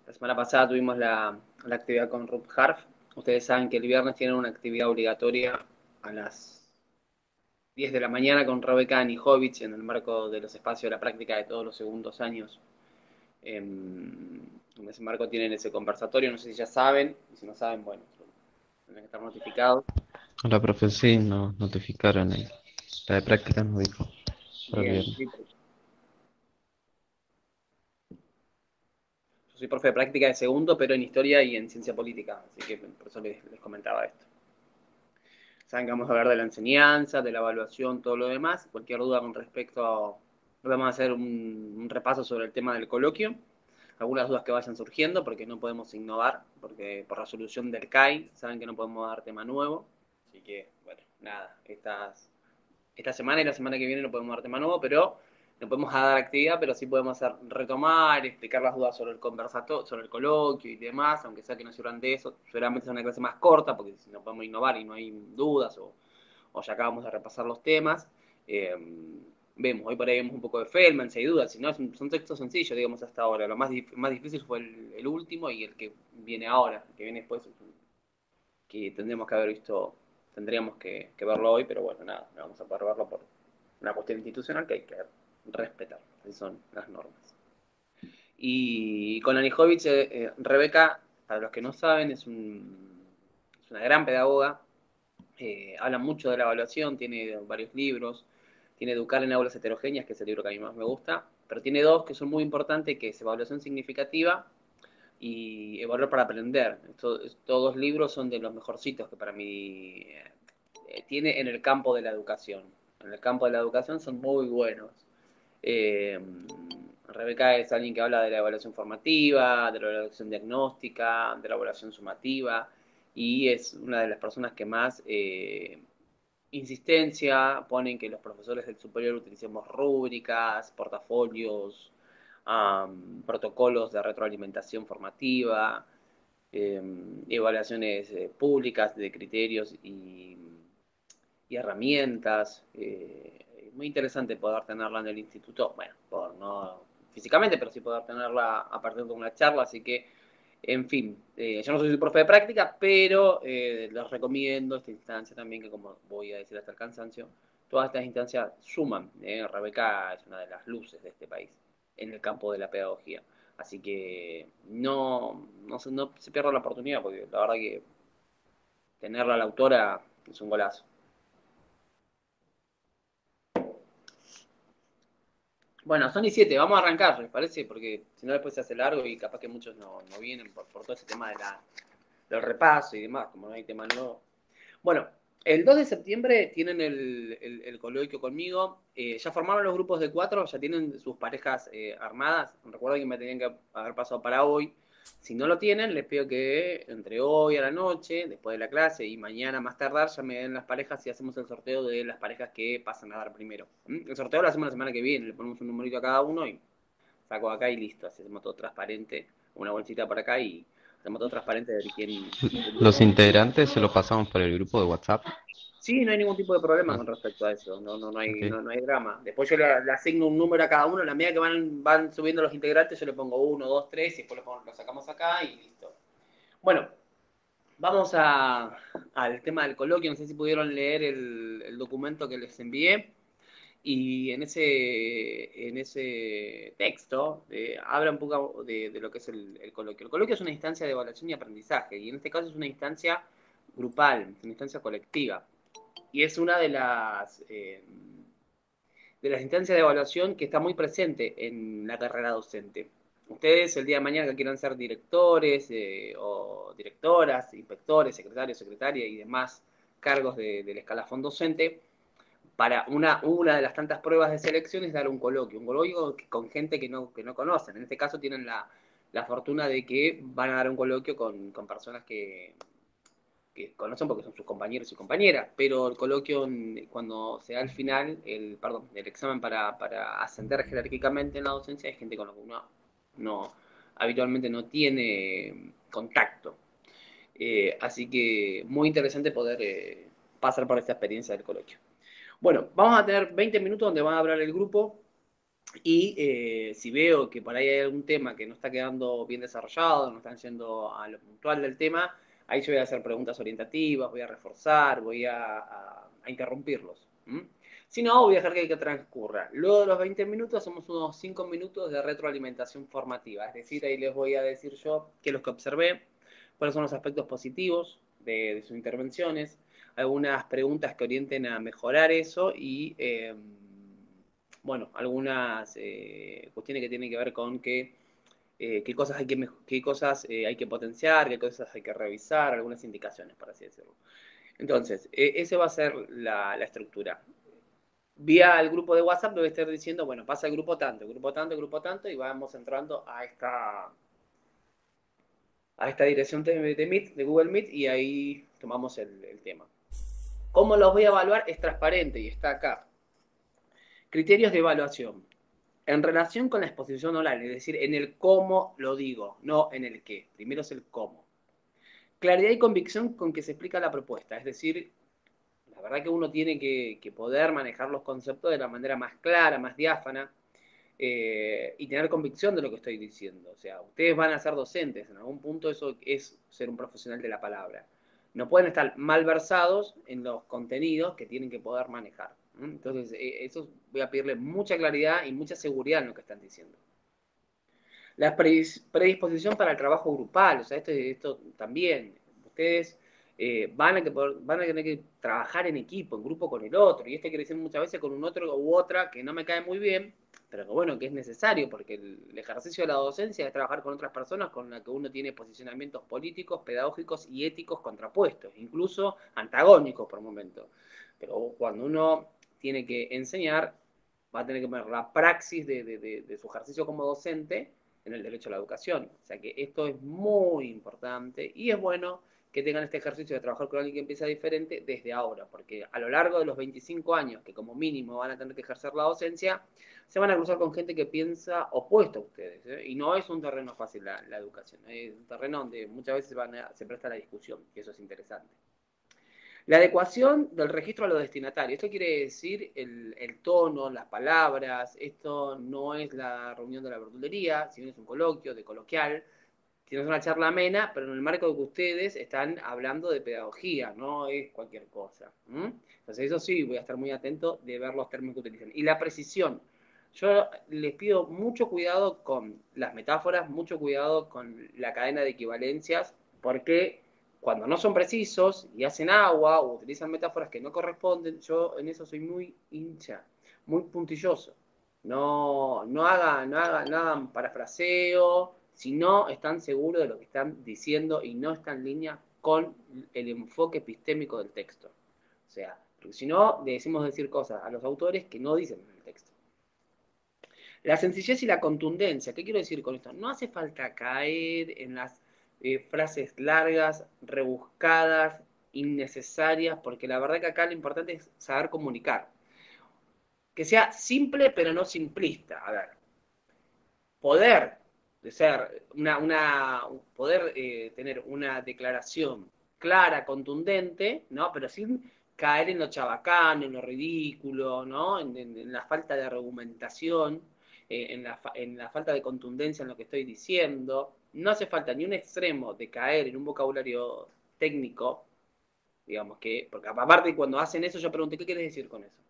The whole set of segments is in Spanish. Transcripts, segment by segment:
La semana pasada tuvimos la actividad con Ruth Harf. Ustedes saben que el viernes tienen una actividad obligatoria a las 10 de la mañana con Rebeca Anijovic en el marco de los espacios de la práctica de todos los segundos años. En ese marco tienen ese conversatorio, no sé si ya saben, y si no saben, bueno, tienen que estar notificados. La profe sí nos notificaron ahí. La de práctica nos dijo para el Bien, viernes. sí, yo soy profe de práctica de segundo, pero en historia y en ciencia política, así que por eso les comentaba esto. Saben que vamos a hablar de la enseñanza, de la evaluación, todo lo demás. Cualquier duda con respecto a... Vamos a hacer un repaso sobre el tema del coloquio. Algunas dudas que vayan surgiendo, porque no podemos innovar, porque por resolución del CAI saben que no podemos dar tema nuevo. Así que, bueno, nada, esta semana y la semana que viene no podemos dar tema nuevo, pero no podemos dar actividad, pero sí podemos hacer, retomar, explicar las dudas sobre el conversato, sobre el coloquio y demás, aunque sea que no sirvan de eso. Seguramente es una clase más corta, porque si no podemos innovar y no hay dudas, o ya acabamos de repasar los temas. Eh, Vemos, hoy por ahí vemos un poco de Feldman, si hay dudas, si no, son textos sencillos, digamos, hasta ahora. Lo más difícil fue el último y el que viene ahora, el que viene después, que tendríamos que haber visto, tendríamos que verlo hoy, pero bueno, nada, no vamos a poder verlo por una cuestión institucional que hay que respetar, esas son las normas. Y con Anijovic, Rebeca, para los que no saben, es una gran pedagoga, habla mucho de la evaluación, tiene varios libros, tiene Educar en aulas heterogéneas, que es el libro que a mí más me gusta, pero tiene dos que son muy importantes, que es Evaluación Significativa y Evaluar para Aprender. Estos dos libros son de los mejorcitos que para mí tiene en el campo de la educación. En el campo de la educación son muy buenos. Eh, Rebeca es alguien que habla de la evaluación formativa, de la evaluación diagnóstica, de la evaluación sumativa, y es una de las personas que más insistencia ponen que los profesores del superior utilicemos rúbricas, portafolios, protocolos de retroalimentación formativa, eh, evaluaciones públicas de criterios y herramientas. Muy interesante poder tenerla en el instituto, bueno, por no físicamente, pero sí poder tenerla a partir de una charla, así que, en fin, yo no soy su profe de práctica, pero les recomiendo esta instancia también, que como voy a decir hasta el cansancio, todas estas instancias suman. Rebeca es una de las luces de este país en el campo de la pedagogía. Así que no se pierda la oportunidad, porque la verdad que tenerla a la autora es un golazo. Bueno, son y 7, vamos a arrancar, ¿les parece? Porque si no después se hace largo y capaz que muchos no vienen por todo ese tema del repaso y demás, como no hay tema nuevo. Bueno, el 2 de septiembre tienen el coloquio conmigo. Ya formaron los grupos de 4, ya tienen sus parejas armadas. Recuerden que me tenían que haber pasado para hoy. Si no lo tienen, les pido que entre hoy a la noche, después de la clase y mañana más tardar, ya me den las parejas y hacemos el sorteo de las parejas que pasan a dar primero. El sorteo lo hacemos la semana que viene, le ponemos un numerito a cada uno y saco acá y listo. Hacemos todo transparente, una bolsita por acá y hacemos todo transparente de quién Los llegó. integrantes se lo pasamos por el grupo de WhatsApp. Sí, no hay ningún tipo de problema Ah, con respecto a eso, ok. no hay drama. Después yo le asigno un número a cada uno, a la medida que van subiendo los integrantes, yo le pongo uno, dos, tres, y después lo sacamos acá y listo. Bueno, vamos al tema del coloquio, no sé si pudieron leer el documento que les envié, y en ese texto habla un poco de lo que es el coloquio. El coloquio es una instancia de evaluación y aprendizaje, y en este caso es una instancia grupal, es una instancia colectiva y es una de las instancias de evaluación que está muy presente en la carrera docente. Ustedes el día de mañana que quieran ser directores o directoras, inspectores, secretarios, secretarias y demás cargos del escalafón docente, para una de las tantas pruebas de selección es dar un coloquio con gente que no conocen. En este caso tienen la fortuna de que van a dar un coloquio con personas que conocen porque son sus compañeros y compañeras, pero el coloquio, cuando se da al final, el examen para ascender jerárquicamente en la docencia, hay gente con la que uno no, habitualmente no tiene contacto. Así que muy interesante poder pasar por esta experiencia del coloquio. Bueno, vamos a tener 20 minutos donde van a hablar el grupo. Y si veo que por ahí hay algún tema que no está quedando bien desarrollado, no están yendo a lo puntual del tema, ahí yo voy a hacer preguntas orientativas, voy a reforzar, voy a interrumpirlos. ¿M? Si no, voy a dejar que transcurra. Luego de los 20 minutos hacemos unos 5 minutos de retroalimentación formativa. Es decir, ahí les voy a decir yo qué es lo que observé, cuáles son los aspectos positivos de sus intervenciones, algunas preguntas que orienten a mejorar eso y bueno, algunas cuestiones que tienen que ver con qué cosas qué cosas hay que potenciar, qué cosas hay que revisar, algunas indicaciones, por así decirlo. Entonces, esa va a ser la estructura. Vía el grupo de WhatsApp debe estar diciendo, bueno, pasa el grupo tanto, el grupo tanto, el grupo tanto, y vamos entrando a esta dirección de Meet, de Google Meet, y ahí tomamos el tema. ¿Cómo los voy a evaluar? Es transparente y está acá. Criterios de evaluación. En relación con la exposición oral, es decir, en el cómo lo digo, no en el qué. Primero es el cómo. Claridad y convicción con que se explica la propuesta, es decir, la verdad que uno tiene que poder manejar los conceptos de la manera más clara, más diáfana, y tener convicción de lo que estoy diciendo. O sea, ustedes van a ser docentes, en algún punto eso es ser un profesional de la palabra. No pueden estar mal versados en los contenidos que tienen que poder manejar. Entonces, eso voy a pedirle mucha claridad y mucha seguridad en lo que están diciendo. La predisposición para el trabajo grupal, o sea, esto también. Ustedes van a tener que trabajar en equipo, en grupo con el otro, y esto quiere decir muchas veces con un otro u otra que no me cae muy bien, pero que bueno, que es necesario, porque el ejercicio de la docencia es trabajar con otras personas con las que uno tiene posicionamientos políticos, pedagógicos y éticos contrapuestos, incluso antagónicos por momento. Pero cuando uno tiene que enseñar, va a tener que ver la praxis de su ejercicio como docente en el derecho a la educación. O sea que esto es muy importante y es bueno que tengan este ejercicio de trabajar con alguien que empieza diferente desde ahora, porque a lo largo de los 25 años que como mínimo van a tener que ejercer la docencia, se van a cruzar con gente que piensa opuesto a ustedes, ¿eh? Y no es un terreno fácil la educación, es un terreno donde muchas veces se presta la discusión, y eso es interesante. La adecuación del registro a los destinatarios. Esto quiere decir el tono, las palabras. Esto no es la reunión de la verdulería, si bien es un coloquio, de coloquial. Sino es una charla amena, pero en el marco de que ustedes están hablando de pedagogía, no es cualquier cosa. Entonces, eso sí, voy a estar muy atento de ver los términos que utilizan. Y la precisión. Yo les pido mucho cuidado con las metáforas, mucho cuidado con la cadena de equivalencias, porque cuando no son precisos y hacen agua o utilizan metáforas que no corresponden, yo en eso soy muy hincha, muy puntilloso. No hagan parafraseo, si no están seguros de lo que están diciendo y no están en línea con el enfoque epistémico del texto. O sea, porque si no, le decimos decir cosas a los autores que no dicen en el texto. La sencillez y la contundencia. ¿Qué quiero decir con esto? No hace falta caer en las frases largas, rebuscadas, innecesarias, porque la verdad que acá lo importante es saber comunicar. Que sea simple pero no simplista. A ver, poder de ser poder tener una declaración clara, contundente, ¿no? Pero sin caer en lo chabacano, en lo ridículo, ¿no? En la falta de argumentación, en la falta de contundencia en lo que estoy diciendo. No hace falta ni un extremo de caer en un vocabulario técnico, digamos que, porque aparte cuando hacen eso yo pregunté, ¿qué quieres decir con eso?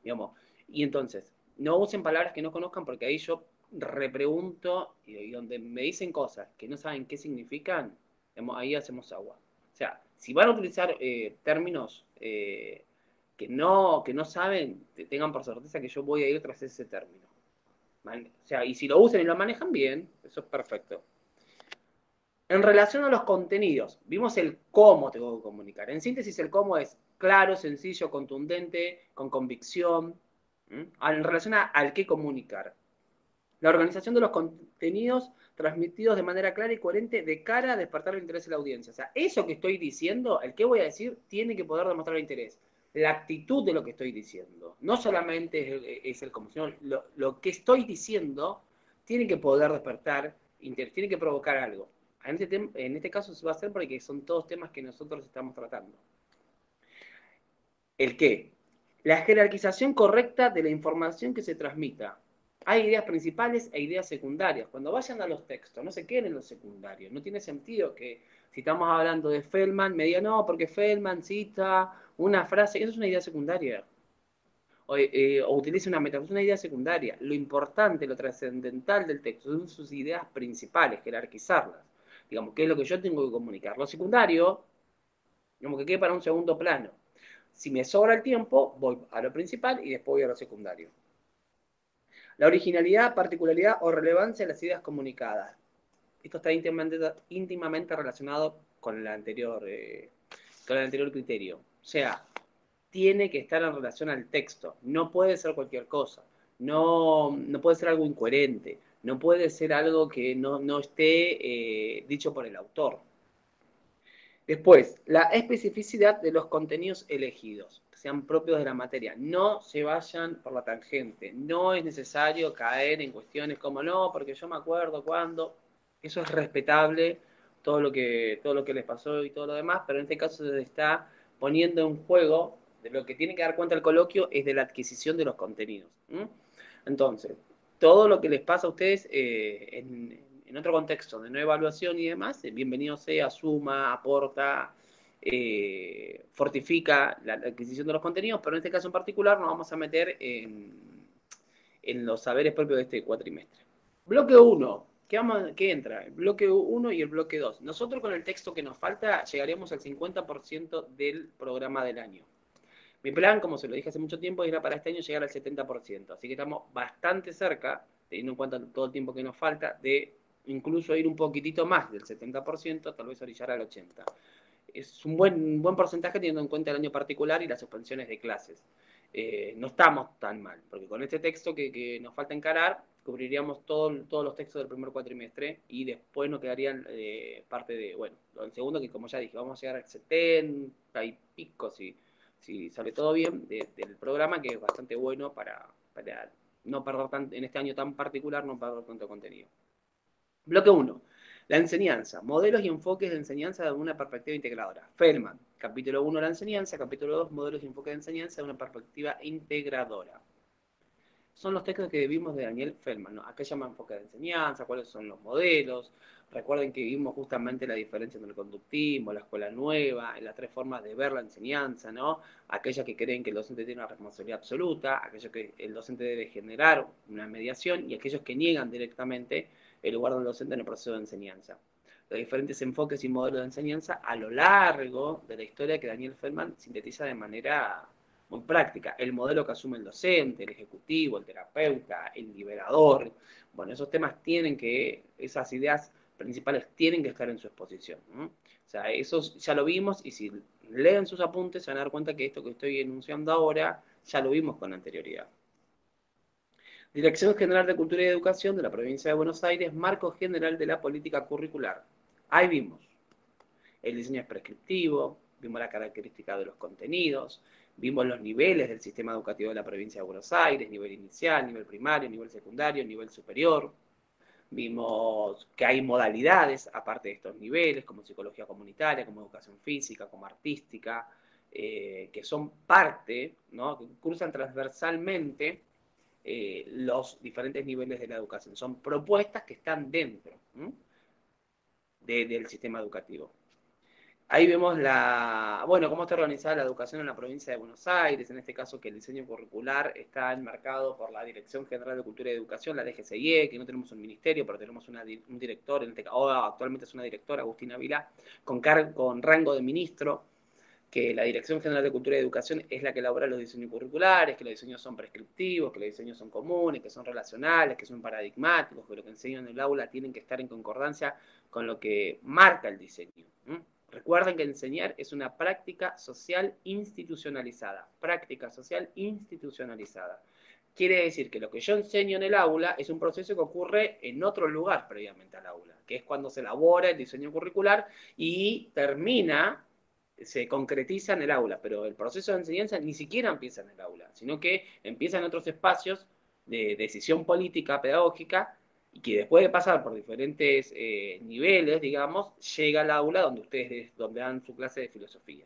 Digamos, y entonces, no usen palabras que no conozcan porque ahí yo repregunto y donde me dicen cosas que no saben qué significan, digamos, ahí hacemos agua. O sea, si van a utilizar términos que no saben, tengan por certeza que yo voy a ir tras ese término. ¿Vale? O sea, y si lo usan y lo manejan bien, eso es perfecto. En relación a los contenidos, vimos el cómo tengo que comunicar. En síntesis, el cómo es claro, sencillo, contundente, con convicción. En relación al qué comunicar. La organización de los contenidos transmitidos de manera clara y coherente de cara a despertar el interés de la audiencia. O sea, eso que estoy diciendo, el que voy a decir, tiene que poder demostrar el interés. La actitud de lo que estoy diciendo. No solamente es el cómo, sino lo que estoy diciendo tiene que poder despertar interés, tiene que provocar algo. En este caso se va a hacer porque son todos temas que nosotros estamos tratando. ¿El qué? La jerarquización correcta de la información que se transmita. Hay ideas principales e ideas secundarias. Cuando vayan a los textos, no se queden en los secundarios. No tiene sentido que si estamos hablando de Feldman, me digan, no, porque Feldman cita una frase, eso es una idea secundaria. O utilice una metáfora, es una idea secundaria. Lo importante, lo trascendental del texto son sus ideas principales, jerarquizarlas. Digamos, ¿qué es lo que yo tengo que comunicar? Lo secundario, digamos que quede para un segundo plano. Si me sobra el tiempo, voy a lo principal y después voy a lo secundario. La originalidad, particularidad o relevancia de las ideas comunicadas. Esto está íntimamente relacionado con el anterior criterio. O sea, tiene que estar en relación al texto. No puede ser cualquier cosa. No puede ser algo incoherente. No puede ser algo que no esté dicho por el autor. Después, la especificidad de los contenidos elegidos, que sean propios de la materia. No se vayan por la tangente. No es necesario caer en cuestiones como no, porque yo me acuerdo cuando. Eso es respetable, todo lo que les pasó y todo lo demás, pero en este caso se está poniendo en juego, de lo que tiene que dar cuenta el coloquio es de la adquisición de los contenidos. Entonces, todo lo que les pasa a ustedes en otro contexto de no evaluación y demás, bienvenido sea, suma, aporta, fortifica la adquisición de los contenidos, pero en este caso en particular nos vamos a meter en los saberes propios de este cuatrimestre. Bloque 1, ¿qué entra? El bloque 1 y el bloque 2. Nosotros con el texto que nos falta llegaremos al 50% del programa del año. Mi plan, como se lo dije hace mucho tiempo, era para este año llegar al 70%. Así que estamos bastante cerca, teniendo en cuenta todo el tiempo que nos falta, de incluso ir un poquitito más del 70%, tal vez orillar al 80%. Es un buen porcentaje teniendo en cuenta el año particular y las suspensiones de clases. No estamos tan mal, porque con este texto que nos falta encarar, cubriríamos todos los textos del primer cuatrimestre y después nos quedarían parte de, bueno, el segundo que como ya dije, vamos a llegar al 70 y pico si sale todo bien del programa, que es bastante bueno para no perder en este año tan particular, no perder tanto contenido. Bloque 1. La enseñanza. Modelos y enfoques de enseñanza de una perspectiva integradora. Feldman. Capítulo 1, la enseñanza. Capítulo 2, modelos y enfoques de enseñanza de una perspectiva integradora. Son los textos que vimos de Daniel Feldman, ¿no? ¿A qué llama enfoque de enseñanza? ¿Cuáles son los modelos? Recuerden que vimos justamente la diferencia entre el conductismo, la escuela nueva, en las tres formas de ver la enseñanza, ¿no? Aquellas que creen que el docente tiene una responsabilidad absoluta, aquellos que el docente debe generar una mediación y aquellos que niegan directamente el lugar del docente en el proceso de enseñanza. Los diferentes enfoques y modelos de enseñanza a lo largo de la historia que Daniel Feldman sintetiza de manera muy práctica. El modelo que asume el docente, el ejecutivo, el terapeuta, el liberador. Bueno, esos temas esas ideas principales tienen que estar en su exposición, ¿no? O sea, eso ya lo vimos y si leen sus apuntes se van a dar cuenta que esto que estoy enunciando ahora ya lo vimos con anterioridad. Dirección General de Cultura y Educación de la Provincia de Buenos Aires, Marco General de la Política Curricular. Ahí vimos. El diseño es prescriptivo, vimos la característica de los contenidos, vimos los niveles del sistema educativo de la provincia de Buenos Aires, nivel inicial, nivel primario, nivel secundario, nivel superior. Vimos que hay modalidades aparte de estos niveles, como psicología comunitaria, como educación física, como artística, que son parte, ¿no? Que cruzan transversalmente los diferentes niveles de la educación. Son propuestas que están dentro del sistema educativo. Ahí vemos cómo está organizada la educación en la provincia de Buenos Aires, en este caso que el diseño curricular está enmarcado por la Dirección General de Cultura y Educación, la DGCIE, que no tenemos un ministerio, pero tenemos un director, actualmente es una directora, Agustina Vilá, con rango de ministro, que la Dirección General de Cultura y Educación es la que elabora los diseños curriculares, que los diseños son prescriptivos, que los diseños son comunes, que son relacionales, que son paradigmáticos, que lo que enseñan en el aula tienen que estar en concordancia con lo que marca el diseño. Recuerden que enseñar es una práctica social institucionalizada. Práctica social institucionalizada. Quiere decir que lo que yo enseño en el aula es un proceso que ocurre en otro lugar previamente al aula, que es cuando se elabora el diseño curricular y se concretiza en el aula, pero el proceso de enseñanza ni siquiera empieza en el aula, sino que empieza en otros espacios de decisión política, pedagógica, y que después de pasar por diferentes niveles, digamos, llega al aula donde dan su clase de filosofía.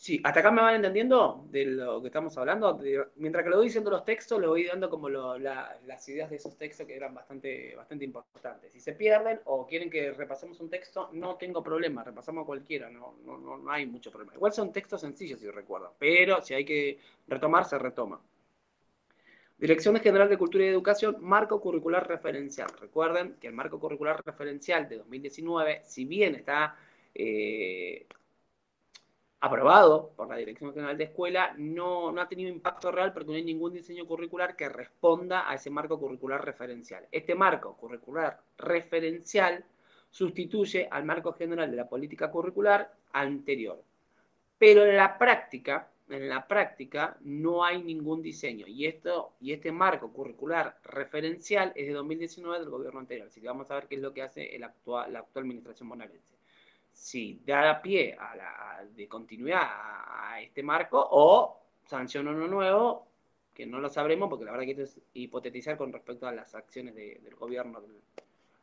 Sí, hasta acá me van entendiendo de lo que estamos hablando. Mientras que lo voy diciendo los textos, le voy dando como las ideas de esos textos que eran bastante importantes. Si se pierden o quieren que repasemos un texto, no tengo problema, repasamos cualquiera, no hay mucho problema. Igual son textos sencillos, si recuerdo, pero si hay que retomar, se retoma. Dirección General de Cultura y Educación, marco curricular referencial. Recuerden que el marco curricular referencial de 2019, si bien está aprobado por la Dirección General de Escuela, no ha tenido impacto real porque no hay ningún diseño curricular que responda a ese marco curricular referencial. Este marco curricular referencial sustituye al marco general de la política curricular anterior. Pero en la práctica no hay ningún diseño. Y este marco curricular referencial es de 2019 del gobierno anterior. Así que vamos a ver qué es lo que hace la actual administración bonaerense. Si da pie de continuidad a este marco o sanciona uno nuevo, que no lo sabremos porque la verdad que esto es hipotetizar con respecto a las acciones del gobierno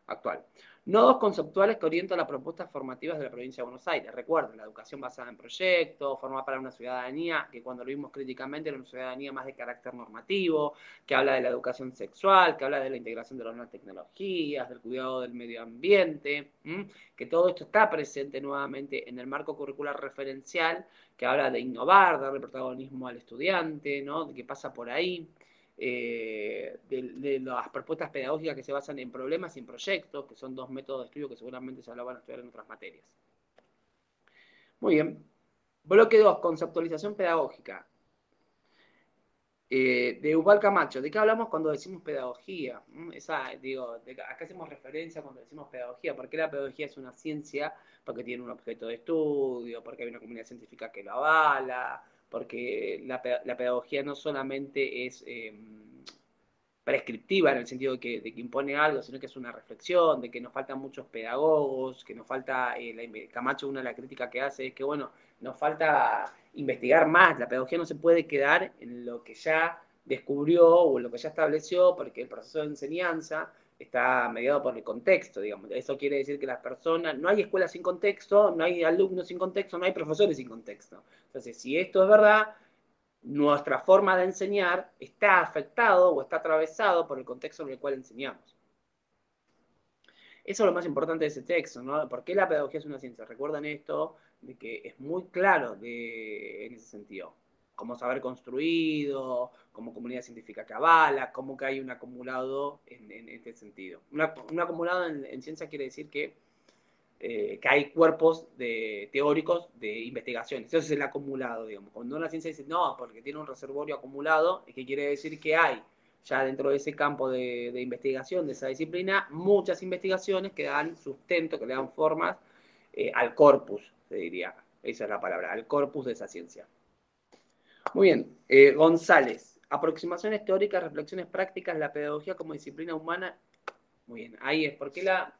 actual. Nodos conceptuales que orientan las propuestas formativas de la provincia de Buenos Aires. Recuerden, la educación basada en proyectos, formar para una ciudadanía que cuando lo vimos críticamente era una ciudadanía más de carácter normativo, que habla de la educación sexual, que habla de la integración de las nuevas tecnologías, del cuidado del medio ambiente, que todo esto está presente nuevamente en el marco curricular referencial, que habla de innovar, darle protagonismo al estudiante, ¿no? De que pasa por ahí. De las propuestas pedagógicas que se basan en problemas y en proyectos, que son dos métodos de estudio que seguramente ya lo van a estudiar en otras materias. Muy bien. Bloque 2, conceptualización pedagógica. De Ubal Camacho, ¿de qué hablamos cuando decimos pedagogía? Acá hacemos referencia cuando decimos pedagogía, porque la pedagogía es una ciencia, porque tiene un objeto de estudio, porque hay una comunidad científica que lo avala, porque la pedagogía no solamente es prescriptiva en el sentido de que impone algo, sino que es una reflexión, de que nos faltan muchos pedagogos, que nos falta, Camacho, una de las críticas que hace es que, bueno, nos falta investigar más, la pedagogía no se puede quedar en lo que ya descubrió o en lo que ya estableció, porque el proceso de enseñanza está mediado por el contexto, digamos. Eso quiere decir que las personas, no hay escuelas sin contexto, no hay alumnos sin contexto, no hay profesores sin contexto. Entonces, si esto es verdad, nuestra forma de enseñar está afectado o está atravesado por el contexto en el cual enseñamos. Eso es lo más importante de ese texto, ¿no? ¿Por qué la pedagogía es una ciencia? Recuerden esto, de que es muy claro en ese sentido. Como saber construido, como comunidad científica que avala, como que hay un acumulado en este sentido. Un acumulado en ciencia quiere decir que hay cuerpos teóricos de investigaciones. Eso es el acumulado, digamos. Cuando una ciencia dice, no, porque tiene un reservorio acumulado, es que quiere decir que hay ya dentro de ese campo de investigación, de esa disciplina, muchas investigaciones que dan sustento, que le dan formas al corpus, se diría. Esa es la palabra, al corpus de esa ciencia. Muy bien, González. Aproximaciones teóricas, reflexiones prácticas, la pedagogía como disciplina humana. Muy bien, ahí es. ¿Por qué la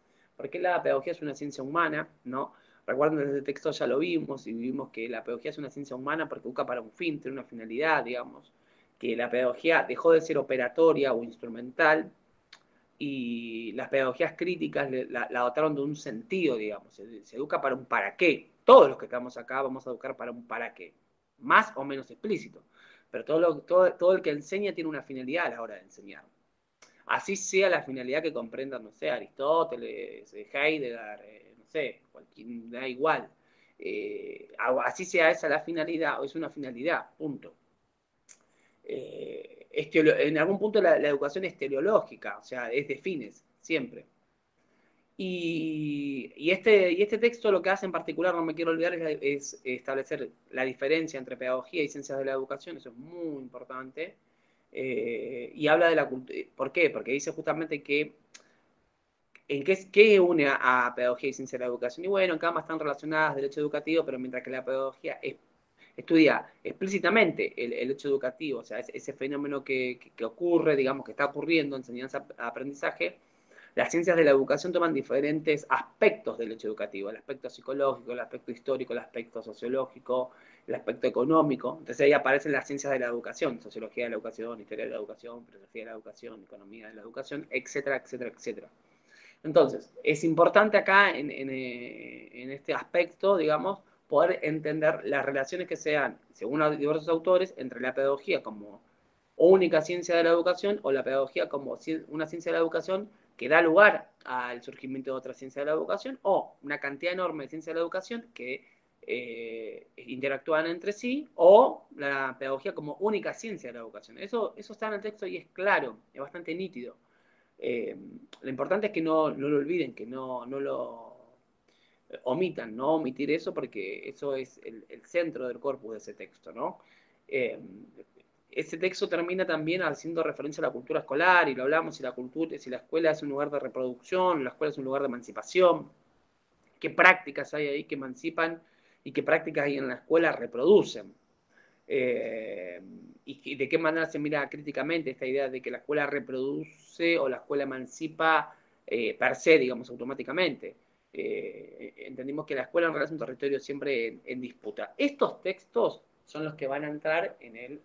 pedagogía es una ciencia humana? ¿No? Recuerden, desde el texto ya lo vimos y vimos que la pedagogía es una ciencia humana porque busca para un fin, tiene una finalidad, digamos. Que la pedagogía dejó de ser operatoria o instrumental y las pedagogías críticas la dotaron de un sentido, digamos. Se educa para un para qué. Todos los que estamos acá vamos a educar para un para qué. Más o menos explícito. Pero todo el que enseña tiene una finalidad a la hora de enseñar. Así sea la finalidad que comprendan, no sé, Aristóteles, Heidegger, no sé, da igual. Así sea esa la finalidad, o es una finalidad, punto. En algún punto la educación es teleológica, o sea, es de fines, siempre. Y este texto lo que hace en particular, no me quiero olvidar, es establecer la diferencia entre pedagogía y ciencias de la educación, eso es muy importante. Y habla de la cultura. ¿Por qué? Porque dice justamente que ¿qué une a pedagogía y ciencia de la educación? Y bueno, en cada están relacionadas derecho educativo, pero mientras que la pedagogía estudia explícitamente el hecho educativo, o sea, ese fenómeno que ocurre, digamos, que está ocurriendo, enseñanza-aprendizaje, las ciencias de la educación toman diferentes aspectos del hecho educativo, el aspecto psicológico, el aspecto histórico, el aspecto sociológico, el aspecto económico. Entonces ahí aparecen las ciencias de la educación, sociología de la educación, historia de la educación, filosofía de la educación, economía de la educación, etcétera, etcétera, etcétera. Entonces, es importante acá en este aspecto, digamos, poder entender las relaciones que se dan, según diversos autores, entre la pedagogía como única ciencia de la educación o la pedagogía como una ciencia de la educación que da lugar al surgimiento de otra ciencia de la educación, o una cantidad enorme de ciencias de la educación que interactúan entre sí, o la pedagogía como única ciencia de la educación. Eso está en el texto y es claro, es bastante nítido. Lo importante es que no lo olviden, que no lo omitan, no omitir eso, porque eso es el centro del corpus de ese texto, ¿no? Eh, ese texto termina también haciendo referencia a la cultura escolar, y lo hablamos, si la escuela es un lugar de reproducción, la escuela es un lugar de emancipación, qué prácticas hay ahí que emancipan y qué prácticas hay en la escuela reproducen. Eh, y de qué manera se mira críticamente esta idea de que la escuela reproduce o la escuela emancipa per se, digamos, automáticamente. Entendimos que la escuela en realidad es un territorio siempre en disputa. Estos textos son los que van a entrar en el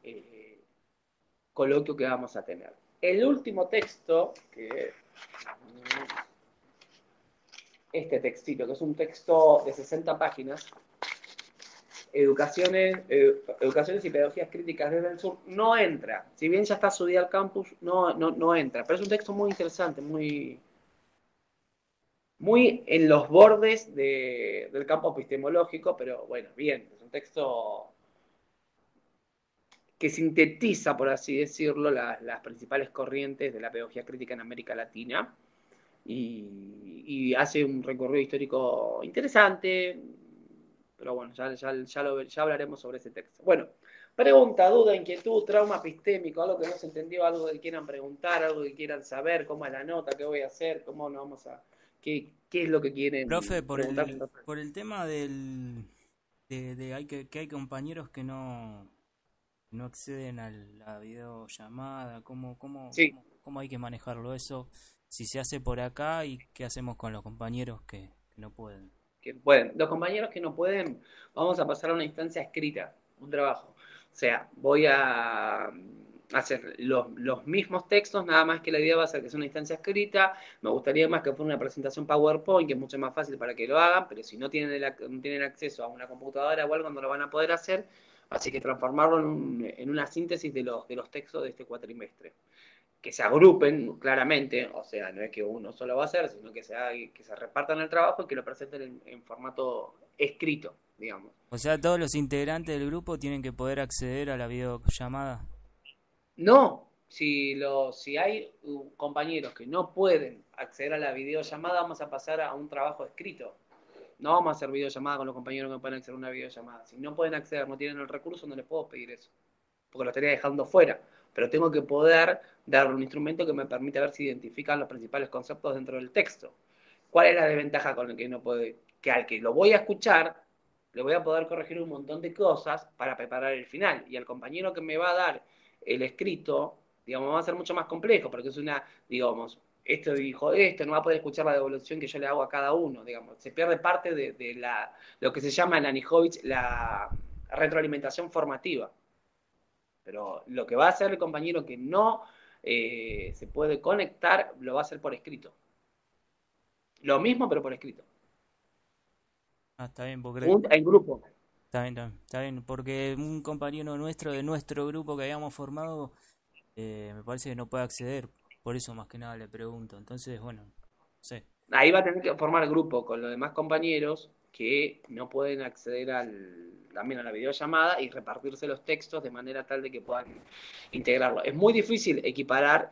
coloquio que vamos a tener. El último texto, que este textito, que es un texto de 60 páginas, educaciones y pedagogías críticas desde el sur, no entra. Si bien ya está subida al campus, no entra. Pero es un texto muy interesante, muy en los bordes del campo epistemológico, pero bueno, bien, es un texto que sintetiza, por así decirlo, las principales corrientes de la pedagogía crítica en América Latina y hace un recorrido histórico interesante, pero bueno, ya hablaremos sobre ese texto. Bueno, pregunta, duda, inquietud, trauma epistémico, algo que no se entendió, algo que quieran preguntar, algo que quieran saber, cómo es la nota, qué voy a hacer, cómo nos vamos a... ¿Qué es lo que Profe, quieren preguntar? por el tema de que hay compañeros que no acceden a la videollamada, Sí, cómo hay que manejarlo eso? Si se hace por acá y qué hacemos con los compañeros que no pueden. que pueden. Los compañeros que no pueden, vamos a pasar a una instancia escrita, un trabajo. O sea, voy a hacer los mismos textos, nada más que la idea va a ser que es una instancia escrita. Me gustaría más que fuera una presentación PowerPoint, que es mucho más fácil para que lo hagan, pero si no tienen acceso a una computadora o algo, no lo van a poder hacer. Así que transformarlo en una síntesis de los textos de este cuatrimestre, que se agrupen claramente, o sea, no es que uno solo va a hacer, sino que se repartan el trabajo y que lo presenten en formato escrito, digamos. O sea, todos los integrantes del grupo tienen que poder acceder a la videollamada. No, si hay compañeros que no pueden acceder a la videollamada, vamos a pasar a un trabajo escrito. No vamos a hacer videollamada con los compañeros que no pueden acceder a una videollamada. Si no pueden acceder, no tienen el recurso, no les puedo pedir eso, porque lo estaría dejando fuera. Pero tengo que poder darle un instrumento que me permita ver si identifican los principales conceptos dentro del texto. ¿Cuál es la desventaja con el que no puede? Que al que lo voy a escuchar, le voy a poder corregir un montón de cosas para preparar el final. Y al compañero que me va a dar el escrito, digamos, va a ser mucho más complejo, porque es una, digamos, esto dijo esto, no va a poder escuchar la devolución que yo le hago a cada uno, digamos. Se pierde parte de lo que se llama en Anijovic la retroalimentación formativa. Pero lo que va a hacer el compañero que no se puede conectar, lo va a hacer por escrito. Lo mismo, pero por escrito. Ah, está bien, porque En grupo. está bien, porque un compañero nuestro de nuestro grupo que habíamos formado me parece que no puede acceder, por eso más que nada le pregunto. Entonces, bueno, no sé. Ahí va a tener que formar grupo con los demás compañeros que no pueden acceder también a la videollamada y repartirse los textos de manera tal de que puedan integrarlo. Es muy difícil equiparar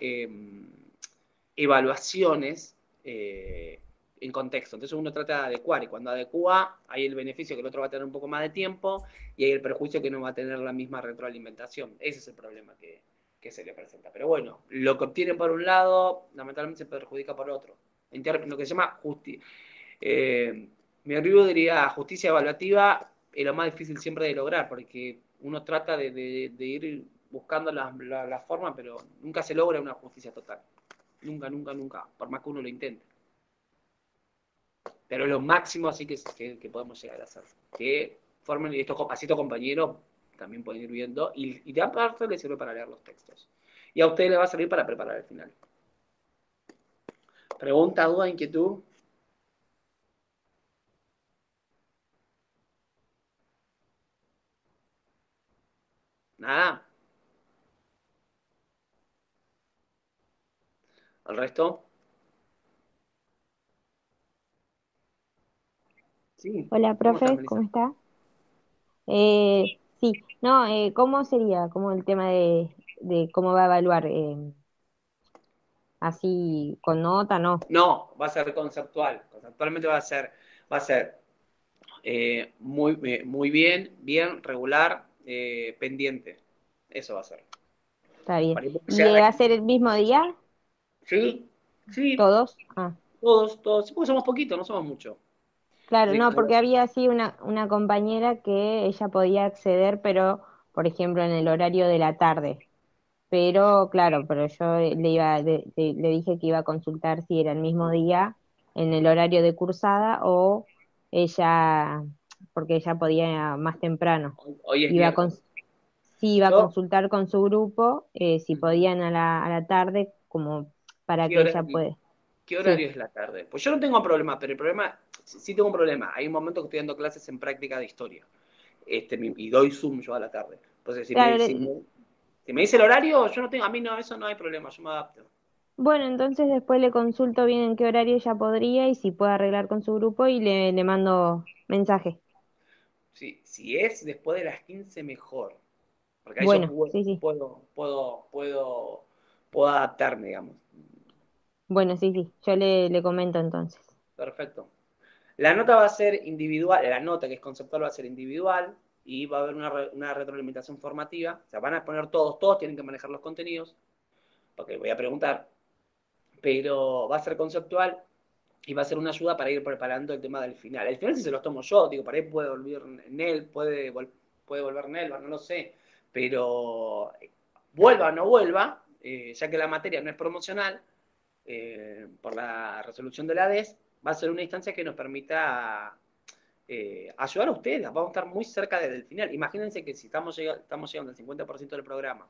evaluaciones en contexto. Entonces uno trata de adecuar y cuando adecua hay el beneficio que el otro va a tener un poco más de tiempo y hay el perjuicio que no va a tener la misma retroalimentación. Ese es el problema que se le presenta. Pero bueno, lo que obtienen por un lado, lamentablemente se perjudica por otro. Lo que se llama mi review diría justicia evaluativa es lo más difícil siempre de lograr, porque uno trata de ir buscando la forma, pero nunca se logra una justicia total. Nunca, nunca, nunca, por más que uno lo intente. Pero lo máximo así que podemos llegar a hacer. Que formen, y así estos compañeros también pueden ir viendo, y de aparte les sirve para leer los textos. Y a ustedes les va a servir para preparar el final. Pregunta, duda, inquietud. ¿El resto? Sí. Hola, ¿Cómo estás, profe, Melissa? ¿cómo está? Sí, no, ¿cómo sería? ¿Cómo el tema de cómo va a evaluar? Así con nota, ¿no? No, va a ser conceptual. Conceptualmente va a ser muy bien, bien, regular, pendiente. Eso va a ser. Está bien. Para ir ¿Y llegar va a a ser el mismo día? Sí, sí, ¿Todos? Ah, todos. Porque somos poquitos, no somos muchos. claro, Así que no, porque había así una compañera que ella podía acceder, pero, por ejemplo, en el horario de la tarde. Pero, claro, pero yo le dije que iba a consultar si era el mismo día en el horario de cursada o ella, porque ella podía más temprano. hoy es Iba a miércoles. cons- sí, iba a Yo, consultar con su grupo si Ujú. podían a la tarde, como para ¿Qué que ella horario, pueda. qué Sí, horario es la tarde? Pues yo no tengo problema, pero el problema, sí tengo un problema. Hay un momento que estoy dando clases en práctica de historia. Y doy Zoom yo a la tarde. Entonces, claro. si me dice el horario, yo no tengo, a mí no, eso no hay problema, yo me adapto. Bueno, entonces después le consulto bien en qué horario ella podría y si puede arreglar con su grupo y le mando mensaje. Sí, si es después de las 15 mejor. Porque ahí yo Bueno, sí, sí. puedo adaptarme, digamos. Bueno, sí, sí. Yo le comento entonces. Perfecto. La nota va a ser individual, la nota que es conceptual va a ser individual y va a haber una retroalimentación formativa. O sea, van a exponer todos tienen que manejar los contenidos, porque voy a preguntar, pero va a ser conceptual y va a ser una ayuda para ir preparando el tema del final. El final si se los tomo yo, digo, para ahí puede volver en él, puede volver en él, no lo sé, pero vuelva o no vuelva, ya que la materia no es promocional, por la resolución de la ADES, va a ser una instancia que nos permita ayudar a ustedes, vamos a estar muy cerca del final. Imagínense que si estamos llegando al 50% del programa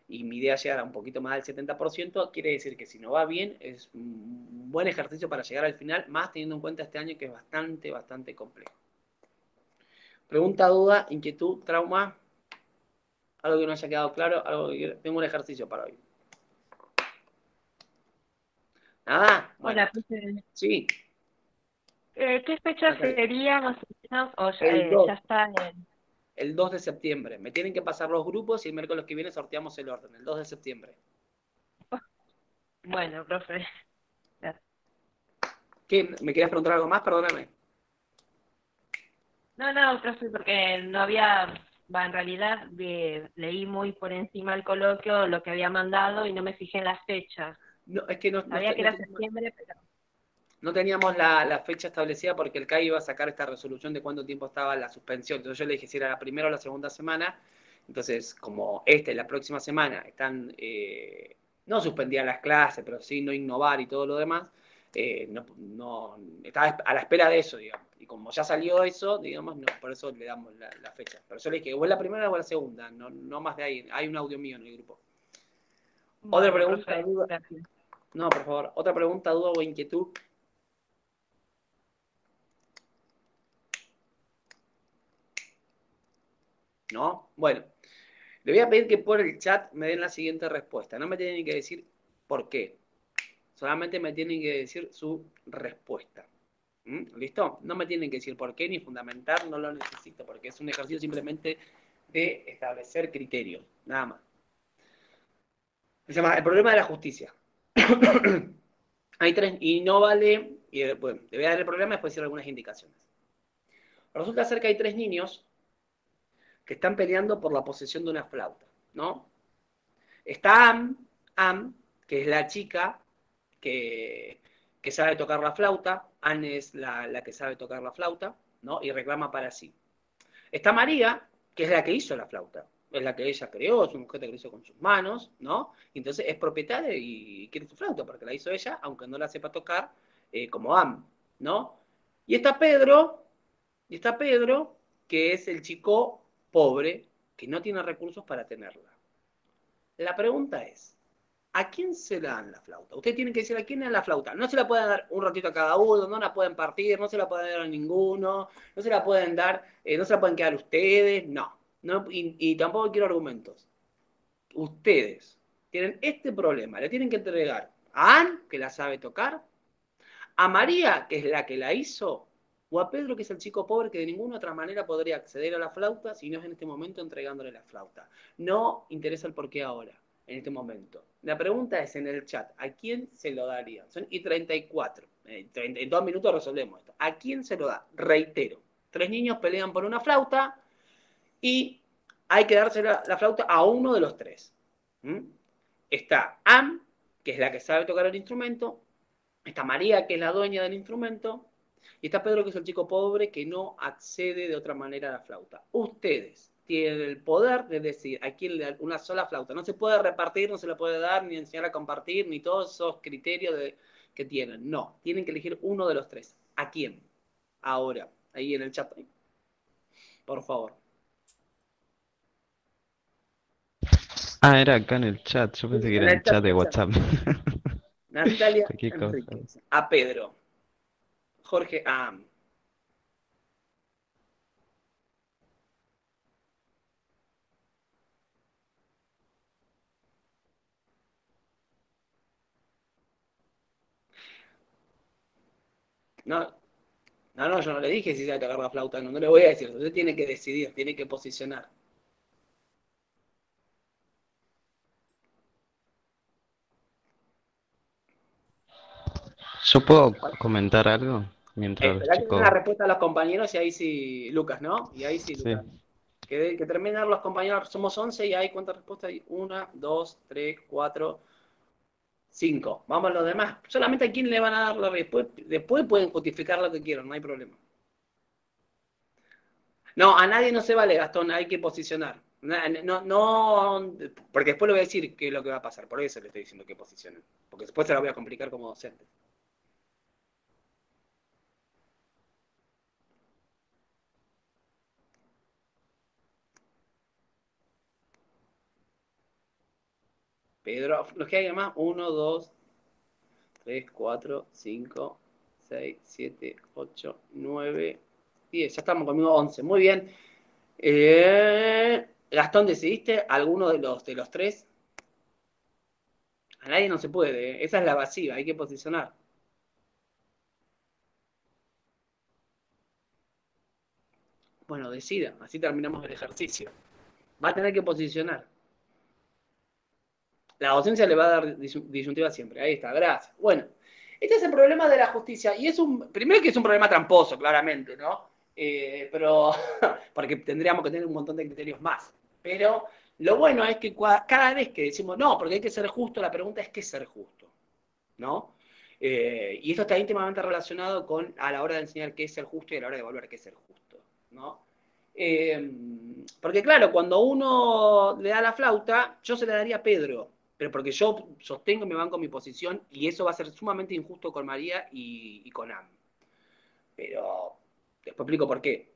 y mi idea es llegar a un poquito más del 70%, quiere decir que si no va bien, es un buen ejercicio para llegar al final, más teniendo en cuenta este año que es bastante complejo. Pregunta, duda, inquietud, trauma, algo que no haya quedado claro, tengo un ejercicio para hoy. ¿Nada? Bueno, Hola, profe. sí, ¿Qué fecha Natalia. sería más o menos? ¿O ya, El ya 2, está en... el 2 de septiembre. Me tienen que pasar los grupos y el miércoles que viene sorteamos el orden, el 2 de septiembre. Bueno, profe. Gracias. ¿Qué? ¿Me querías preguntar algo más? Perdóname. No, no, profe, porque no había... Va, en realidad leí muy por encima el coloquio lo que había mandado y no me fijé en las fechas. No, es que Sabía que era septiembre, pero... no teníamos la fecha establecida porque el CAI iba a sacar esta resolución de cuánto tiempo estaba la suspensión. Entonces yo le dije si era la primera o la segunda semana. Entonces, como esta y la próxima semana están, no suspendían las clases, pero sí no innovar y todo lo demás, estaba a la espera de eso, digamos. Y como ya salió eso, digamos, no, por eso le damos la fecha. Pero yo le dije, o es la primera o la segunda, no más de ahí. Hay un audio mío en el grupo. Otra Bueno, pregunta, profe, duda. gracias. No, por favor. Otra pregunta, duda o inquietud. ¿No? Bueno, le voy a pedir que por el chat me den la siguiente respuesta. No me tienen que decir por qué. Solamente me tienen que decir su respuesta. ¿Listo? No me tienen que decir por qué ni fundamentar, no lo necesito, porque es un ejercicio simplemente de establecer criterios, nada más. Se llama el problema de la justicia. Hay tres, y no vale, y después, le voy a dar el problema y después decir algunas indicaciones. Resulta ser que hay tres niños que están peleando por la posesión de una flauta, ¿no? Está Am, que es la chica que, que sabe tocar la flauta, Anne es la que sabe tocar la flauta, ¿no? Y reclama para sí. Está María, que es la que hizo la flauta, es la que ella creó, es un objeto que lo hizo con sus manos, ¿no? Y entonces es propietaria y quiere su flauta porque la hizo ella, aunque no la sepa tocar, como Am, ¿no? Y y está Pedro, que es el chico pobre, que no tiene recursos para tenerla. La pregunta es, ¿a quién se le dan la flauta? Ustedes tienen que decir a quién le dan la flauta. No se la pueden dar un ratito a cada uno, no la pueden partir, no se la pueden dar a ninguno, no se la pueden dar, no se la pueden quedar ustedes, no y tampoco quiero argumentos. Ustedes tienen este problema, le tienen que entregar ¿A Ann, que la sabe tocar? ¿A María, que es la que la hizo? ¿O a Pedro, que es el chico pobre que de ninguna otra manera podría acceder a la flauta si no es en este momento entregándole la flauta? No interesa el por qué ahora, en este momento. La pregunta es en el chat, ¿a quién se lo daría? Son y 34. En 2 minutos resolvemos esto. ¿A quién se lo da? Reitero. 3 niños pelean por una flauta y hay que darse la flauta a uno de los 3. ¿Mm? Está Ann, que es la que sabe tocar el instrumento. Está María, que es la dueña del instrumento. Y está Pedro, que es el chico pobre que no accede de otra manera a la flauta. Ustedes tienen el poder de decir a quién le dan una sola flauta. No se puede repartir, no se le puede dar, ni enseñar a compartir, ni todos esos criterios que tienen. No, tienen que elegir uno de los 3. ¿A quién? Ahora, ahí en el chat. Por favor. Era acá en el chat. Yo pensé que En era en el el chat de chat. WhatsApp. Natalia Cualquier cosa. Enríquez. A Pedro. Jorge A. No, no, yo no le dije si sabe tocar la flauta, no le voy a decir. Usted tiene que decidir, tiene que posicionar. ¿Yo puedo comentar algo mientras los Esperá que den la chicos... respuesta a los compañeros y ahí sí, Lucas, ¿no? Y ahí sí, Sí. Lucas. Que terminan los compañeros, somos 11 y hay cuántas respuestas hay. 1, 2, 3, 4, 5. Vamos a los demás. Solamente a quién le van a dar la respuesta. Después pueden justificar lo que quieran, no hay problema. No, a nadie no se vale, Gastón, hay que posicionar. No, no, porque después le voy a decir qué es lo que va a pasar. Por eso le estoy diciendo que posicionen. Porque después se la voy a complicar como docente. Pedro, los que hay más, 1, 2, 3, 4, 5, 6, 7, 8, 9, 10. Ya estamos conmigo 11. Muy bien. Gastón, ¿decidiste alguno de los 3? A nadie no se puede, ¿eh? Esa es la vacía, hay que posicionar. Bueno, decida, así terminamos el ejercicio. Va a tener que posicionar. La docencia le va a dar disyuntiva siempre. Ahí está, gracias. Bueno, este es el problema de la justicia. Y primero que es un problema tramposo, claramente, ¿no? Pero, porque tendríamos que tener un montón de criterios más. Pero lo bueno es que cada vez que decimos, no, porque hay que ser justo, la pregunta es, ¿qué es ser justo? ¿No? Y esto está íntimamente relacionado con a la hora de enseñar qué es ser justo y a la hora de evaluar qué es ser justo, ¿no? Porque claro, cuando uno le da la flauta, yo se la daría a Pedro, pero porque yo sostengo y me banco mi posición y eso va a ser sumamente injusto con María y con Am. Pero después explico por qué.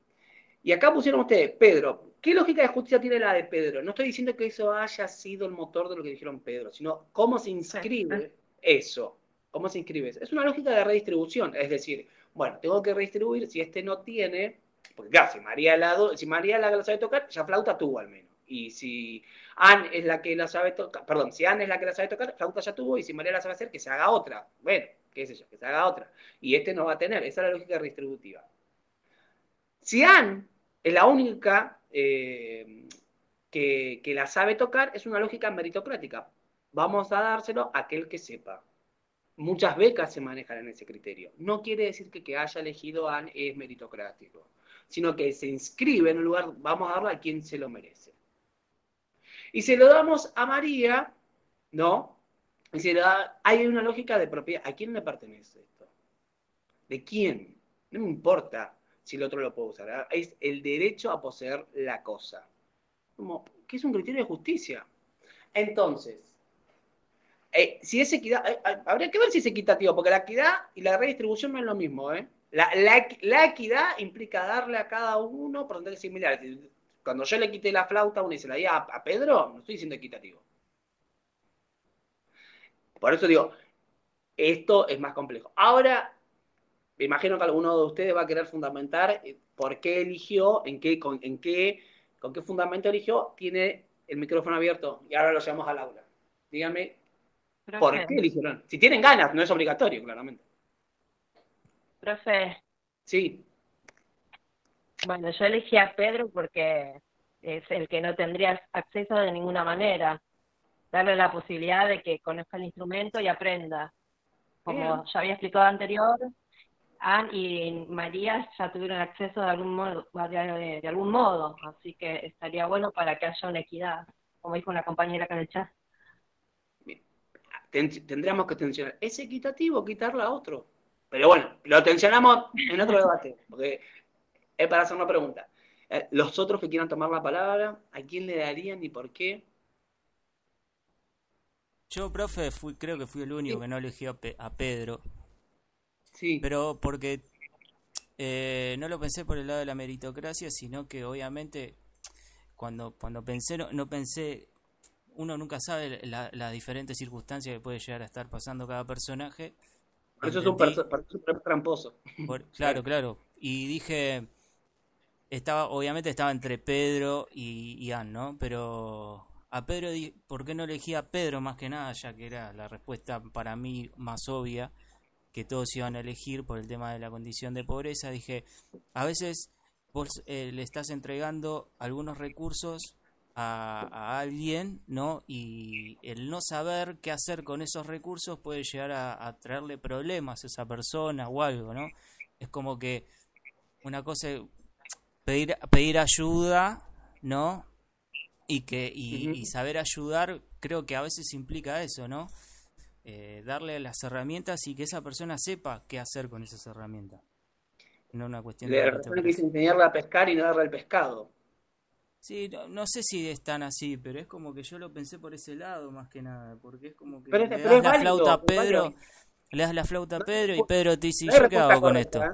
Y acá pusieron ustedes, Pedro, ¿qué lógica de justicia tiene la de Pedro? No estoy diciendo que eso haya sido el motor de lo que dijeron Pedro, sino cómo se inscribe eso. ¿Cómo se inscribe eso? Es una lógica de redistribución, es decir, bueno, tengo que redistribuir si este no tiene, porque claro, si María la sabe tocar, ya flauta tuvo al menos. Y si Ann es la que la sabe tocar, perdón, si Ann es la que la sabe tocar, flauta ya tuvo, y si María la sabe hacer, que se haga otra. Bueno, qué sé yo, que se haga otra. Y este no va a tener, esa es la lógica redistributiva. Si Ann es la única que la sabe tocar, es una lógica meritocrática. Vamos a dárselo a aquel que sepa. Muchas becas se manejan en ese criterio. No quiere decir que haya elegido a Ann es meritocrático, sino que se inscribe en un lugar, vamos a darlo a quien se lo merece. Y se lo damos a María, ¿no? Y hay una lógica de propiedad. ¿A quién le pertenece esto? ¿De quién? No me importa si el otro lo puede usar. Es el derecho a poseer la cosa. Como, que es un criterio de justicia. Entonces, si es equidad, habría que ver si es equitativo, porque la equidad y la redistribución no es lo mismo, ¿eh? La equidad implica darle a cada uno porcentajes similares. Cuando yo le quité la flauta a uno y se la di a Pedro, no estoy diciendo equitativo. Por eso digo, esto es más complejo. Ahora, me imagino que alguno de ustedes va a querer fundamentar por qué eligió, con qué fundamento eligió. Tiene el micrófono abierto y ahora lo llevamos al aula. Díganme ¿Por Profe, qué eligieron? Si tienen ganas, no es obligatorio, claramente. profe, Sí. bueno, yo elegí a Pedro porque es el que no tendría acceso de ninguna manera. Darle la posibilidad de que conozca el instrumento y aprenda. Bien. Como ya había explicado anterior, Anne y María ya tuvieron acceso de algún modo, de algún modo, así que estaría bueno para que haya una equidad, como dijo una compañera acá en el chat. Bien. Tendríamos que tensionar. ¿Es equitativo quitarla a otro? Pero bueno, lo tensionamos en otro debate, porque es para hacer una pregunta. Los otros que quieran tomar la palabra, ¿a quién le darían y por qué? Yo, profe, creo que fui el único Sí, que no eligió a Pedro, sí. pero porque no lo pensé por el lado de la meritocracia, sino que obviamente cuando pensé, no pensé, uno nunca sabe las diferentes circunstancias que puede llegar a estar pasando cada personaje. Por eso es un, Entendí, tramposo. claro, claro, y dije, obviamente estaba entre Pedro y Ann, ¿no? Pero a Pedro, ¿por qué no elegí a Pedro más que nada? Ya que era la respuesta para mí más obvia que todos iban a elegir por el tema de la condición de pobreza. Dije, a veces vos le estás entregando algunos recursos a alguien, ¿no? Y el no saber qué hacer con esos recursos puede llegar a traerle problemas a esa persona o algo, ¿no? Es como que una cosa es pedir ayuda, ¿no? Y Ujú. saber ayudar, creo que a veces implica eso, ¿no? Darle las herramientas y que esa persona sepa qué hacer con esas herramientas. No una cuestión de Le refrán que dice meritocracia. enseñarle a pescar y no darle el pescado. Sí, no sé si es tan así, pero es como que yo lo pensé por ese lado más que nada, porque es como que le Pero das es la flauta válido, a es válido. Pedro, le das la flauta a No hay, Pedro y Pedro te dice, ¿y no hay yo qué respuesta hago con correcta. esto?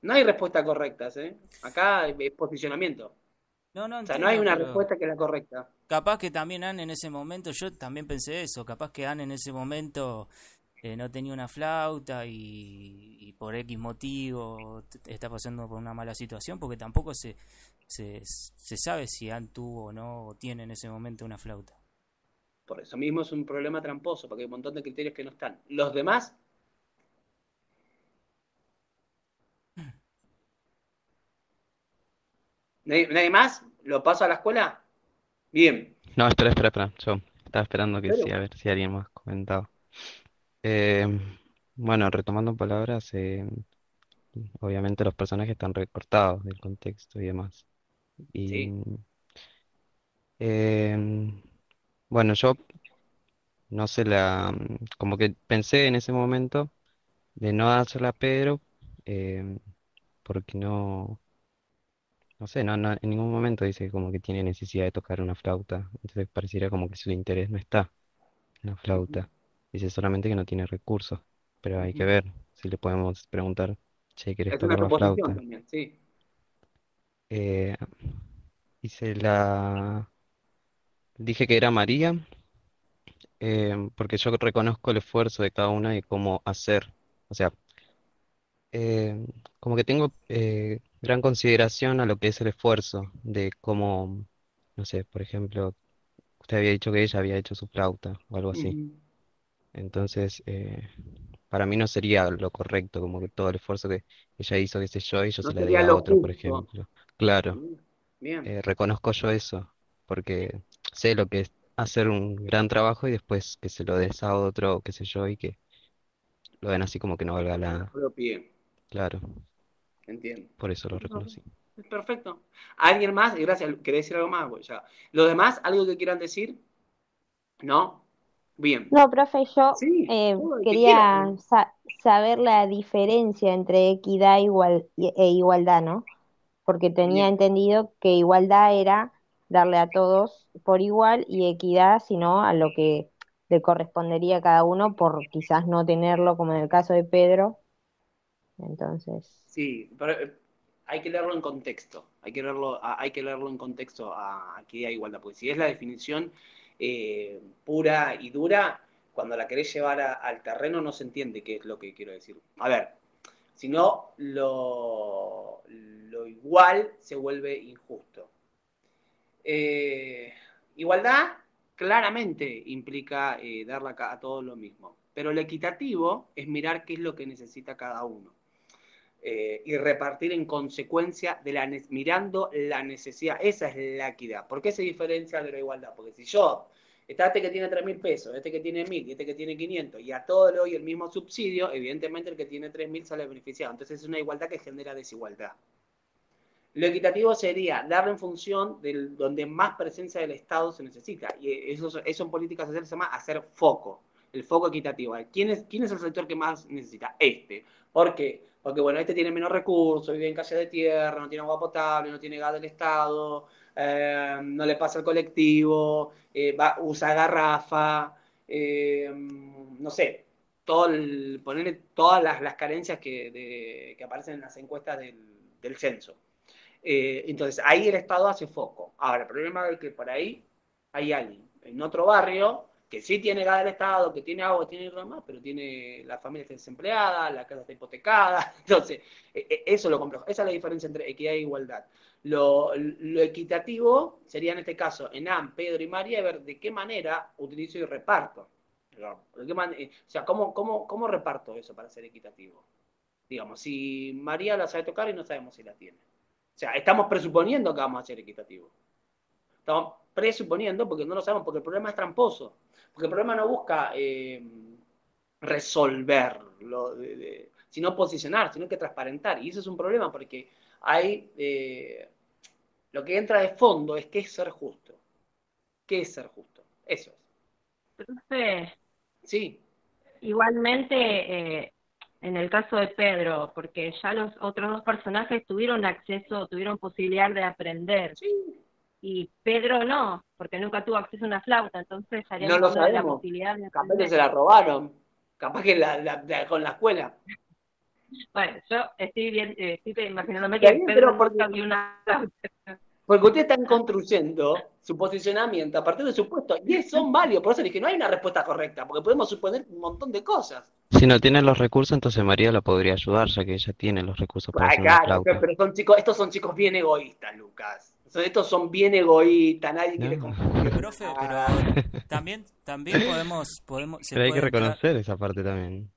No hay respuestas correctas, ¿eh? Acá es posicionamiento. No, no O sea, no hay entiendo, una pero respuesta que es la correcta. capaz que también Anne en ese momento, yo también pensé eso, capaz que Anne en ese momento no tenía una flauta y por X motivo está pasando por una mala situación, porque tampoco se sabe si Anne tuvo o no, o tiene en ese momento una flauta. Por eso mismo es un problema tramposo, porque hay un montón de criterios que no están. Los demás, nadie más, lo paso a la escuela. Bien. No, espera. Yo estaba esperando que sí, Pero, a ver si alguien más comentaba. Eh, bueno, retomando palabras, obviamente los personajes están recortados del contexto y demás. Y sí. em, bueno, yo no sé como que pensé en ese momento de no dársela a Pedro, em, porque no sé, en ningún momento dice como que tiene necesidad de tocar una flauta. Entonces pareciera como que su interés no está en la Ujú, flauta. Dice solamente que no tiene recursos. Pero hay que ujú. ver si le podemos preguntar, che, ¿querés Es una tocar la suposición flauta? también, sí. Eh, dije que era María, porque yo reconozco el esfuerzo de cada una y cómo hacer. O sea, como que tengo gran consideración a lo que es el esfuerzo, de cómo, no sé, por ejemplo, usted había dicho que ella había hecho su flauta o algo así. Ujú. Entonces, para mí no sería lo correcto, como que todo el esfuerzo que ella hizo, qué sé yo, y yo No se la sería diga a lo otro, por justo. ejemplo. Claro, Mm, bien. reconozco yo eso, porque sé lo que es hacer un gran trabajo y después que se lo des a otro, qué sé yo, y que lo den así como que no valga Se la... apropie. Claro, Entiendo. por eso lo reconocí. Es perfecto. ¿Alguien más? Gracias. ¿Querés decir algo más? Pues ya. ¿Los demás, algo que quieran decir? ¿No? Bien. No, profe, yo Sí, todo el que quiera. quería saber la diferencia entre equidad e igualdad, ¿no? Porque tenía Bien. entendido que igualdad era darle a todos por igual y equidad, sino a lo que le correspondería a cada uno por quizás no tenerlo, como en el caso de Pedro. Entonces, Sí, pero hay que leerlo en contexto. Hay que leerlo en contexto a que da igualdad. Porque si es la definición pura y dura, cuando la querés llevar al terreno no se entiende qué es lo que quiero decir. A ver, si no, lo igual se vuelve injusto. Eh, igualdad, claramente implica darle a todos lo mismo. Pero lo equitativo es mirar qué es lo que necesita cada uno. Y repartir en consecuencia mirando la necesidad. Esa es la equidad. ¿Por qué se diferencia de la igualdad? Porque si yo, está este que tiene 3.000 pesos, este que tiene 1.000 y este que tiene 500, y a todos le doy el mismo subsidio, evidentemente el que tiene 3.000 sale beneficiado. Entonces es una igualdad que genera desigualdad. Lo equitativo sería darle en función de donde más presencia del Estado se necesita. Y eso en políticas sociales se llama hacer foco. El foco equitativo. ¿Quién es el sector que más necesita? Este. ¿Por qué? Porque, bueno, este tiene menos recursos, vive en calle de tierra, no tiene agua potable, no tiene gas del Estado, no le pasa el colectivo, usa garrafa, no sé, ponerle todas las carencias que aparecen en las encuestas del censo. Entonces, ahí el Estado hace foco. Ahora, el problema es que por ahí hay alguien en otro barrio que sí tiene gas del Estado, que tiene agua, tiene todo más, pero tiene la familia está desempleada, la casa está hipotecada. Entonces, eso es lo complejo. Esa es la diferencia entre equidad e igualdad. Lo equitativo sería en este caso Enan, Pedro y María, ver de qué manera utilizo y reparto. O sea, ¿cómo reparto eso para ser equitativo? Digamos, si María la sabe tocar y no sabemos si la tiene. O sea, estamos presuponiendo que vamos a ser equitativos. Estamos presuponiendo porque no lo sabemos, porque el problema es tramposo. Porque el problema no busca resolverlo, sino posicionar, sino que transparentar. Y eso es un problema porque hay lo que entra de fondo es qué es ser justo. ¿Qué es ser justo? Eso es. Entonces, Sí. igualmente, en el caso de Pedro, porque ya los otros dos personajes tuvieron acceso, tuvieron posibilidad de aprender, Sí. y Pedro no, porque nunca tuvo acceso a una flauta, entonces No estaríamos lo hablando de la sabemos. posibilidad de Capaz que aprender. se la robaron. Capaz que con la escuela. Bueno, yo estoy imaginándome Está que bien, Pedro pero porque nunca vio una flauta. ustedes están construyendo su posicionamiento a partir de supuestos, y son válidos, por eso dije, no hay una respuesta correcta, porque podemos suponer un montón de cosas. Si no tiene los recursos, entonces María la podría ayudar, ya que ella tiene los recursos para hacer una Claro, flauta. pero estos son chicos bien egoístas, Lucas. Estos son bien egoístas, nadie quiere No, compartir Profe, pero nada. también se pero hay que puede entrar. reconocer esa parte también.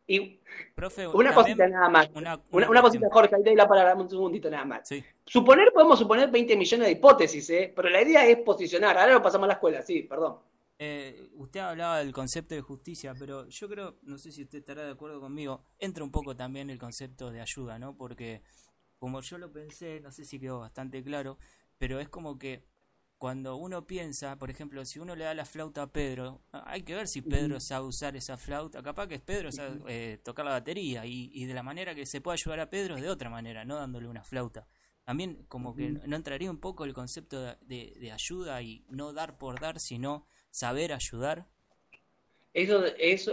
Y Profe, una cosita también nada más, una una cosita, cuestión. Jorge, ahí te doy la palabra un segundito nada más. Sí. Podemos suponer 20 millones de hipótesis, pero la idea es posicionar. Ahora lo pasamos a la escuela, sí, perdón. Usted hablaba del concepto de justicia, pero yo creo, no sé si usted estará de acuerdo conmigo, entra un poco también el concepto de ayuda, ¿no? Porque como yo lo pensé, no sé si quedó bastante claro, pero es como que cuando uno piensa, por ejemplo, si uno le da la flauta a Pedro, hay que ver si Pedro sabe usar esa flauta, capaz que Pedro sabe tocar la batería y de la manera que se puede ayudar a Pedro es de otra manera, no dándole una flauta. También como que no entraría un poco el concepto de ayuda y no dar por dar, sino saber ayudar. Eso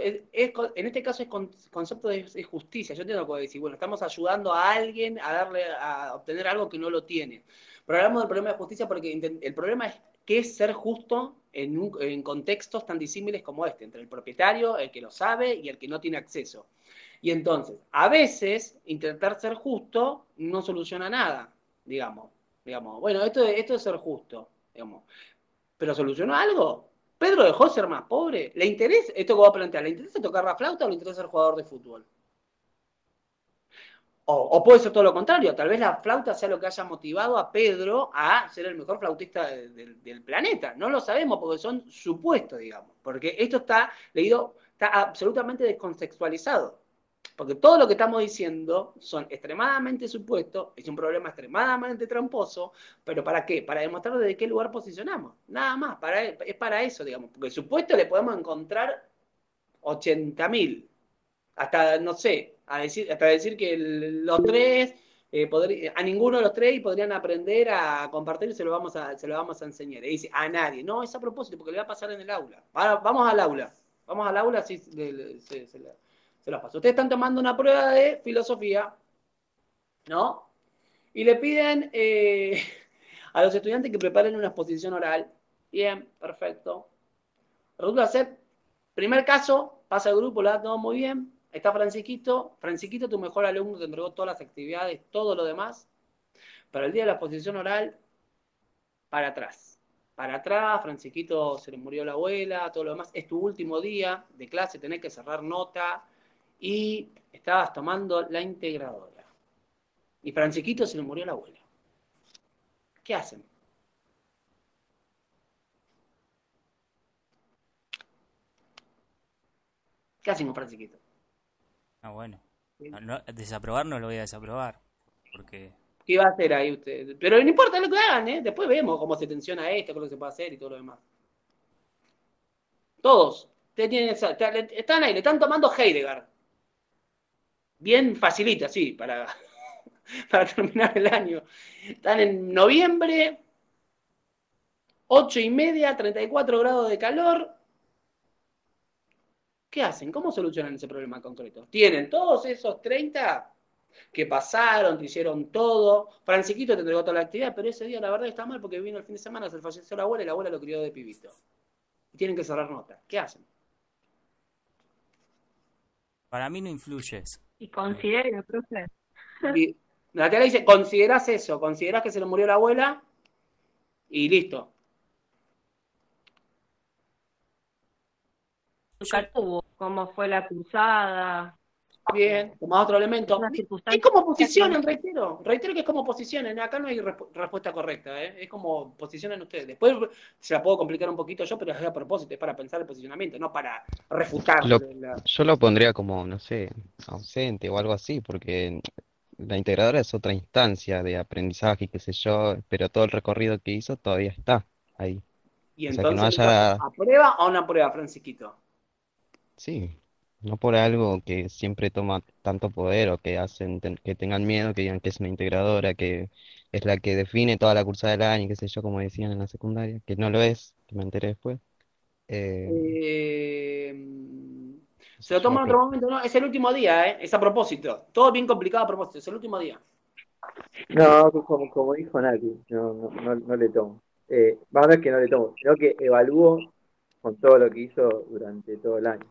en este caso es concepto de justicia. Yo entiendo lo que decir, bueno, estamos ayudando a alguien a obtener algo que no lo tiene. Pero hablamos del problema de justicia porque el problema es qué es ser justo en contextos tan disímiles como este, entre el propietario, el que lo sabe y el que no tiene acceso. Y entonces, a veces, intentar ser justo no soluciona nada, digamos. Bueno, esto es ser justo, digamos. ¿Pero solucionó algo? ¿Pedro dejó de ser más pobre? ¿Le interesa, esto que voy a plantear, ¿le interesa tocar la flauta o le interesa ser jugador de fútbol? O puede ser todo lo contrario, tal vez la flauta sea lo que haya motivado a Pedro a ser el mejor flautista del planeta. No lo sabemos porque son supuestos, digamos. Porque esto está leído, está absolutamente descontextualizado. Porque todo lo que estamos diciendo son extremadamente supuestos, es un problema extremadamente tramposo, pero ¿para qué? Para demostrar desde qué lugar posicionamos. Nada más, es para eso, digamos. Porque supuesto le podemos encontrar 80.000, hasta, no sé, hasta decir que los tres, a ninguno de los tres podrían aprender a compartir y se lo vamos a enseñar. Y dice, a nadie. No, es a propósito, porque le va a pasar en el aula. Ahora, vamos al aula. Vamos al aula, sí, se los paso. Ustedes están tomando una prueba de filosofía, ¿no? Y le piden a los estudiantes que preparen una exposición oral. Bien, perfecto. Resulta ser, primer caso, pasa el grupo, lo da todo muy bien. Está Francisquito. Francisquito, tu mejor alumno, te entregó todas las actividades, todo lo demás. Para el día de la exposición oral, para atrás. para atrás, Francisquito se le murió la abuela, todo lo demás, es tu último día de clase, tenés que cerrar nota y estabas tomando la integradora. Y Francisquito se le murió la abuela. ¿Qué hacen? ¿Qué hacen con Francisquito? Ah, bueno. Desaprobar no lo voy a desaprobar. Porque. ¿Qué va a hacer ahí usted? Pero no importa lo que hagan, ¿eh? Después vemos cómo se tensiona esto, qué es lo que se puede hacer y todo lo demás. Todos. Están ahí, le están tomando Heidegger. Bien facilita, sí, para terminar el año. Están en noviembre, 8:30, 34 grados de calor. ¿Qué hacen? ¿Cómo solucionan ese problema concreto? Tienen todos esos 30 que pasaron, te hicieron todo. Francisquito te entregó toda la actividad, pero ese día la verdad está mal porque vino el fin de semana, se falleció la abuela y la abuela lo crió de pibito. Y tienen que cerrar nota. ¿Qué hacen? Para mí no influye eso. Y considere, profe. Y Natalia dice, considerás eso, considerás que se le murió la abuela y listo. Nunca tuvo cómo fue la cruzada. Bien, tomás otro elemento. Una Es circunstancia como posicionen, reitero que es como posicionen. Acá no hay respuesta correcta, ¿eh? Es como posicionen ustedes. Después se la puedo complicar un poquito yo, pero es a propósito, es para pensar el posicionamiento, no para refutar. Yo lo pondría como, no sé, ausente o algo así, porque la integradora es otra instancia de aprendizaje, qué sé yo, pero todo el recorrido que hizo todavía está ahí. Y O sea, que no entonces, haya, ¿aprueba o no aprueba, Francisquito? sí, no por algo que siempre toma tanto poder o que hacen que tengan miedo, que digan que es una integradora, que es la que define toda la cursada del año, qué sé yo, como decían en la secundaria, que no lo es, que me enteré después. Eh, Eh, qué Se sé lo yo, toma en otro momento, no, es el último día, ¿eh? Es a propósito. Todo bien complicado a propósito, es el último día. No, como dijo Nati, no le tomo. No es que no le tomo, sino que evalúo con todo lo que hizo durante todo el año.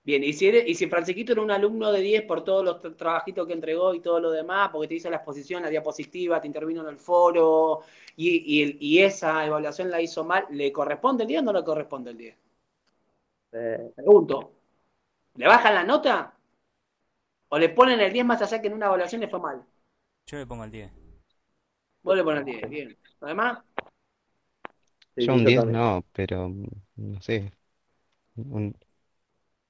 Bien, y si Francisquito era un alumno de 10 por todos los trabajitos que entregó y todo lo demás, porque te hizo la exposición, la diapositiva, te intervino en el foro, y esa evaluación la hizo mal, ¿le corresponde el 10 o no le corresponde el 10? Pregunto, ¿le bajan la nota? ¿O le ponen el 10 más allá que en una evaluación le fue mal? Yo le pongo el 10. Vos le pones el 10, bien. Además, Sí, yo sí, un yo 10 también. no, pero no sé, un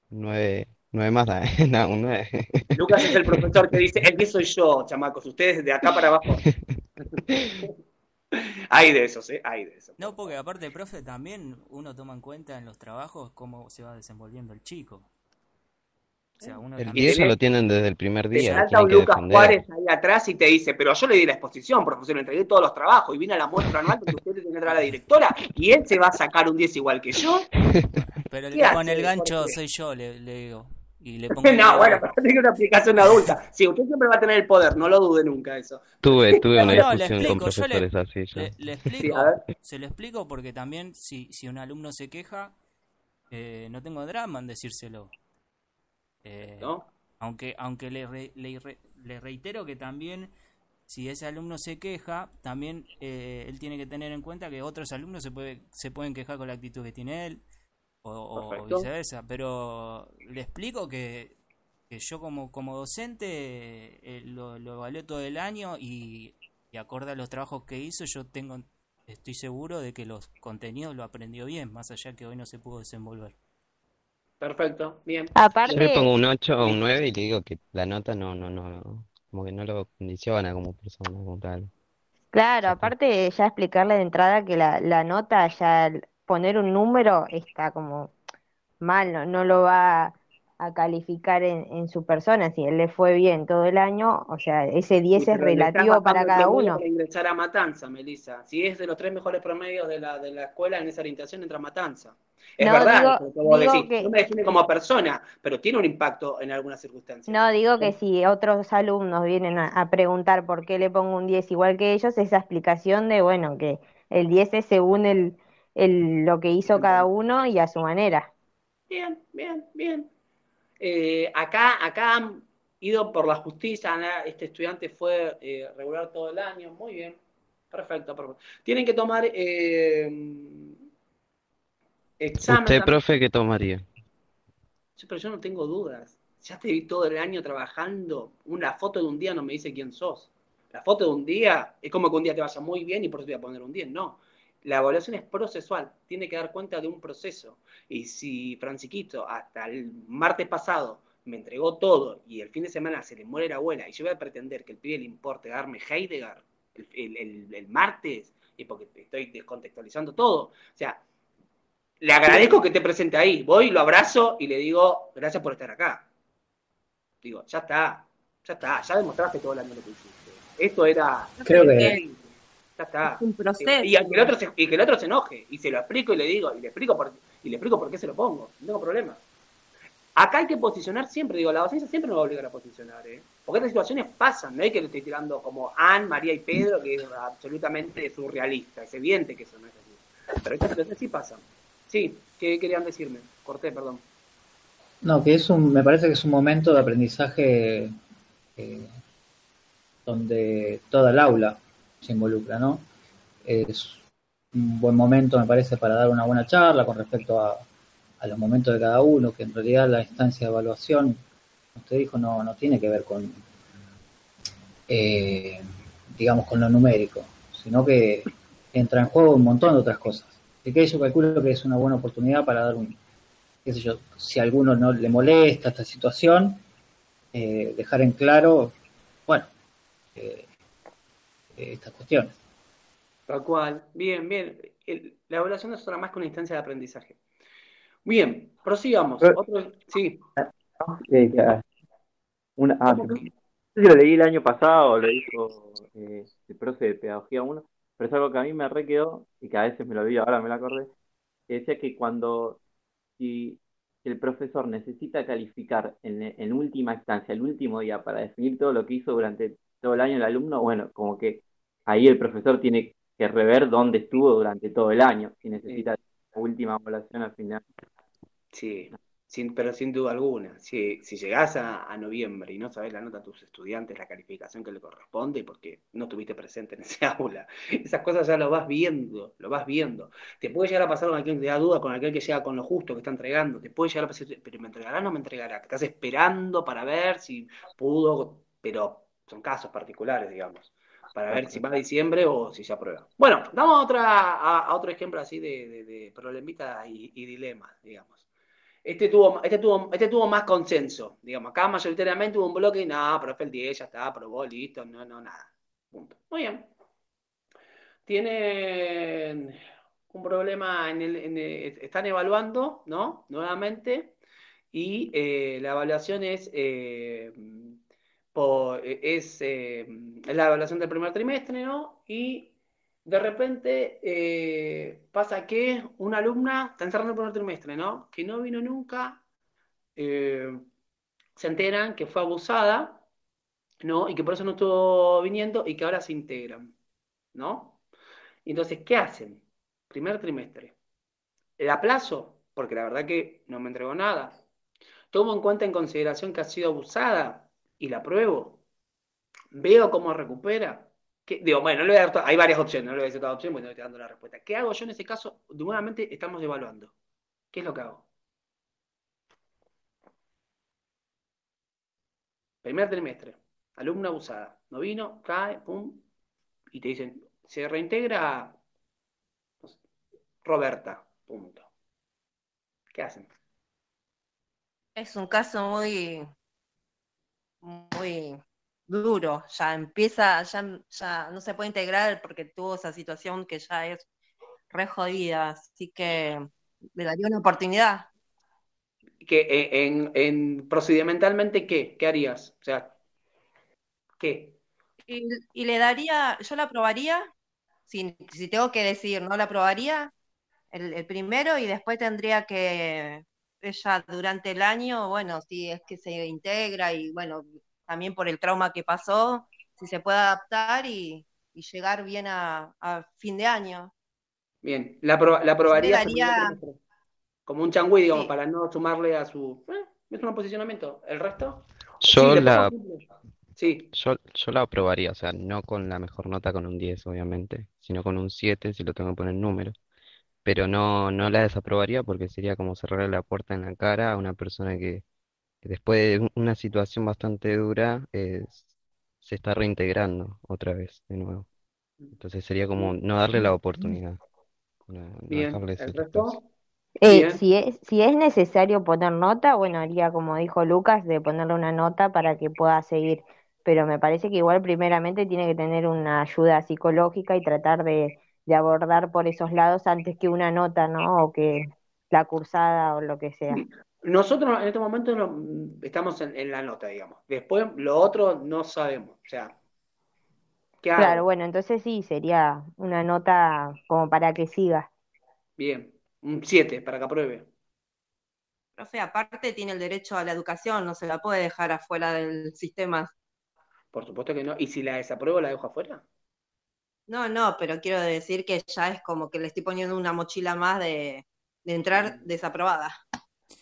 9 9 más da, no, un 9. Lucas es el profesor que dice, el 10 soy yo, chamacos, ustedes de acá para abajo. Hay de esos, ¿eh? Hay de esos. No, porque aparte, profe, también uno toma en cuenta en los trabajos cómo se va desenvolviendo el chico. O sea, uno El Y también. 10 ya tenés, lo tienen desde el primer te día, lo salta tienen un que Lucas defender. Juárez ahí atrás y te dice, pero yo le di la exposición, profesor, le entregué todos los trabajos y vine a la muestra anual porque usted tiene que entrar a la directora y él se va a sacar un 10 igual que yo. Pero el ¿Qué que pone el hace? ¿Por gancho qué? soy yo, le digo. Y le pongo el No, 10 bueno, igual. pero tiene una aplicación adulta. Sí, usted siempre va a tener el poder, no lo dude nunca eso. Tuve una No, no, le discusión con explico. Yo profesores así ya. le Sí, a ver. explico. Se lo explico porque también si un alumno se queja, no tengo drama en decírselo. Eh, ¿No? aunque le reitero que también, si ese alumno se queja, también él tiene que tener en cuenta que otros alumnos se pueden quejar con la actitud que tiene él, o Perfecto. viceversa. Pero le explico que yo como docente lo evalué todo el año y acorde a los trabajos que hizo, estoy seguro de que los contenidos lo aprendió bien, más allá que hoy no se pudo desenvolver. Perfecto, bien. Yo le Aparte, pongo un 8 o un Listo. 9 y le digo que la nota no, como que no lo condiciona como persona, como tal. claro, Ya está. aparte ya explicarle de entrada que la nota, ya poner un número está como mal, no lo va a calificar en su persona. Si él le fue bien todo el año, o sea, ese Sí, 10 es pero le estás relativo para bajando el cada promedio uno. para ingresar a Matanza, Melissa. Si es de los 3 mejores promedios de la escuela en esa orientación, entra a Matanza. Es No, verdad digo, eso que vos digo decís. No que, me define como persona, pero tiene un impacto en algunas circunstancias. no, digo que si otros alumnos vienen a preguntar por qué le pongo un 10 igual que ellos, esa explicación de, bueno, que el 10 es según lo que hizo cada uno y a su manera. Bien, bien, bien. Acá han ido por la justicia, este estudiante fue regular todo el año, muy bien, perfecto, perfecto. Tienen que tomar Examen ¿Usted, también. profe, qué tomaría? Sí, pero yo no tengo dudas. Ya te vi todo el año trabajando. Una foto de un día no me dice quién sos. La foto de un día es como que un día te vaya muy bien y por eso te voy a poner un 10. No. La evaluación es procesual. Tiene que dar cuenta de un proceso. Y si Franciquito hasta el martes pasado me entregó todo y el fin de semana se le muere la abuela y yo voy a pretender que el pibe le importe darme Heidegger el martes y porque estoy descontextualizando todo. O sea, le agradezco que te presente ahí. Voy, lo abrazo y le digo, gracias por estar acá. Digo, ya está, ya demostraste todo el año lo que hiciste. Esto era Creo que excelente, ya Es está. un Y proceso. que el otro se enoje, y se lo explico y le digo, y le explico por qué se lo pongo, no tengo problema. Acá hay que posicionar siempre, digo, la docencia siempre nos va a obligar a posicionar, ¿eh? Porque estas situaciones pasan, no hay que le estoy tirando como Anne, María y Pedro, que es absolutamente surrealista, es evidente que eso no es así. Pero estas situaciones sí pasan. Sí, ¿qué querían decirme? Corté, perdón. no, me parece que es un momento de aprendizaje eh, donde toda el aula se involucra, ¿no? Es un buen momento, me parece, para dar una buena charla con respecto a los momentos de cada uno, que en realidad la instancia de evaluación, usted dijo, no tiene que ver con, eh, digamos, con lo numérico, sino que entra en juego un montón de otras cosas. Así que yo calculo que es una buena oportunidad para dar un, qué sé yo, si a alguno no le molesta esta situación, dejar en claro, bueno, eh, estas cuestiones. Tal cual. Bien, bien. La evaluación no es nada más que una instancia de aprendizaje. Bien, prosigamos. Pero, Otro, sí. que, ¿Cómo no que? sé si lo leí el año pasado, lo dijo el profe de Pedagogía 1, pero es algo que a mí me re quedó y que a veces me lo olvido, ahora me lo acordé, que decía que si el profesor necesita calificar en última instancia, el último día, para definir todo lo que hizo durante todo el año el alumno, bueno, como que ahí el profesor tiene que rever dónde estuvo durante todo el año, si Sí, necesita la última evaluación al final. sí, pero sin duda alguna. Si llegás a noviembre y no sabés la nota de tus estudiantes, la calificación que le corresponde, porque no estuviste presente en ese aula, esas cosas ya lo vas viendo, lo vas viendo. Te puede llegar a pasar con aquel que te da duda, con aquel que llega con lo justo que está entregando. Te puede llegar a pasar, pero ¿me entregará o no me entregará? Que estás esperando para ver si pudo, pero son casos particulares, digamos. Para ver si va a diciembre o si se aprueba. Bueno, damos a otro ejemplo así de problemitas y dilemas, digamos. Este tuvo más consenso, digamos. Acá mayoritariamente hubo un bloque y nada, profe el 10, ya está, aprobó, listo, no, no, nada. Punto. Muy bien. Tienen un problema están evaluando, ¿no? Nuevamente. Y la evaluación es la evaluación del primer trimestre, ¿no? Y de repente pasa que una alumna está encerrando el primer trimestre, ¿no? Que no vino nunca, eh, se enteran que fue abusada, ¿no? Y que por eso no estuvo viniendo y que ahora se integran, ¿no? Entonces, ¿qué hacen? Primer trimestre. ¿El aplazo? Porque la verdad que no me entregó nada. Tomo en cuenta en consideración que ha sido abusada y la pruebo. Veo cómo recupera. Digo, bueno, no le voy a dar hay varias opciones, no le voy a decir todas las opciones porque no le estoy dando la respuesta. ¿Qué hago yo en ese caso? Nuevamente estamos evaluando. ¿Qué es lo que hago? Primer trimestre. Alumna abusada. No vino, cae, pum, y te dicen, se reintegra no sé, Roberta. Punto. ¿Qué hacen? Es un caso muy duro. Ya empieza, ya no se puede integrar porque tuvo esa situación que ya es re jodida. Así que le daría una oportunidad. Procedimentalmente, ¿qué? ¿Qué harías? O sea, ¿qué? Y le daría, yo la aprobaría, si tengo que decir, ¿no? La aprobaría el primero y después tendría que ella durante el año, bueno, si es que se integra y bueno, también por el trauma que pasó, si se puede adaptar y llegar bien a fin de año. Bien, la Yo le aprobarías el primer daría, trimestre. Como un changüí, digamos, sí, para no sumarle a su. Es un posicionamiento. ¿El resto? Sí, Yo le pongo la, simple. Sí, yo la aprobaría, o sea, no con la mejor nota con un 10 obviamente, sino con un 7 si lo tengo que poner en números. pero no la desaprobaría porque sería como cerrarle la puerta en la cara a una persona que después de una situación bastante dura se está reintegrando otra vez de nuevo. Entonces sería como no darle la oportunidad, no Bien, dejarle ese ¿el espacio. resto? Bien. Si es necesario poner nota, bueno, haría como dijo Lucas, de ponerle una nota para que pueda seguir. Pero me parece que igual primeramente tiene que tener una ayuda psicológica y tratar de abordar por esos lados antes que una nota, ¿no? O que la cursada o lo que sea. Nosotros en este momento estamos en la nota, digamos. Después lo otro no sabemos. O sea, ¿qué Claro, hago? bueno, entonces sí, sería una nota como para que siga. Bien, un 7 para que apruebe. Profe, aparte tiene el derecho a la educación, no se la puede dejar afuera del sistema. Por supuesto que no. ¿Y si la desapruebo, la dejo afuera? No, no, pero quiero decir que ya es como que le estoy poniendo una mochila más de entrar desaprobada.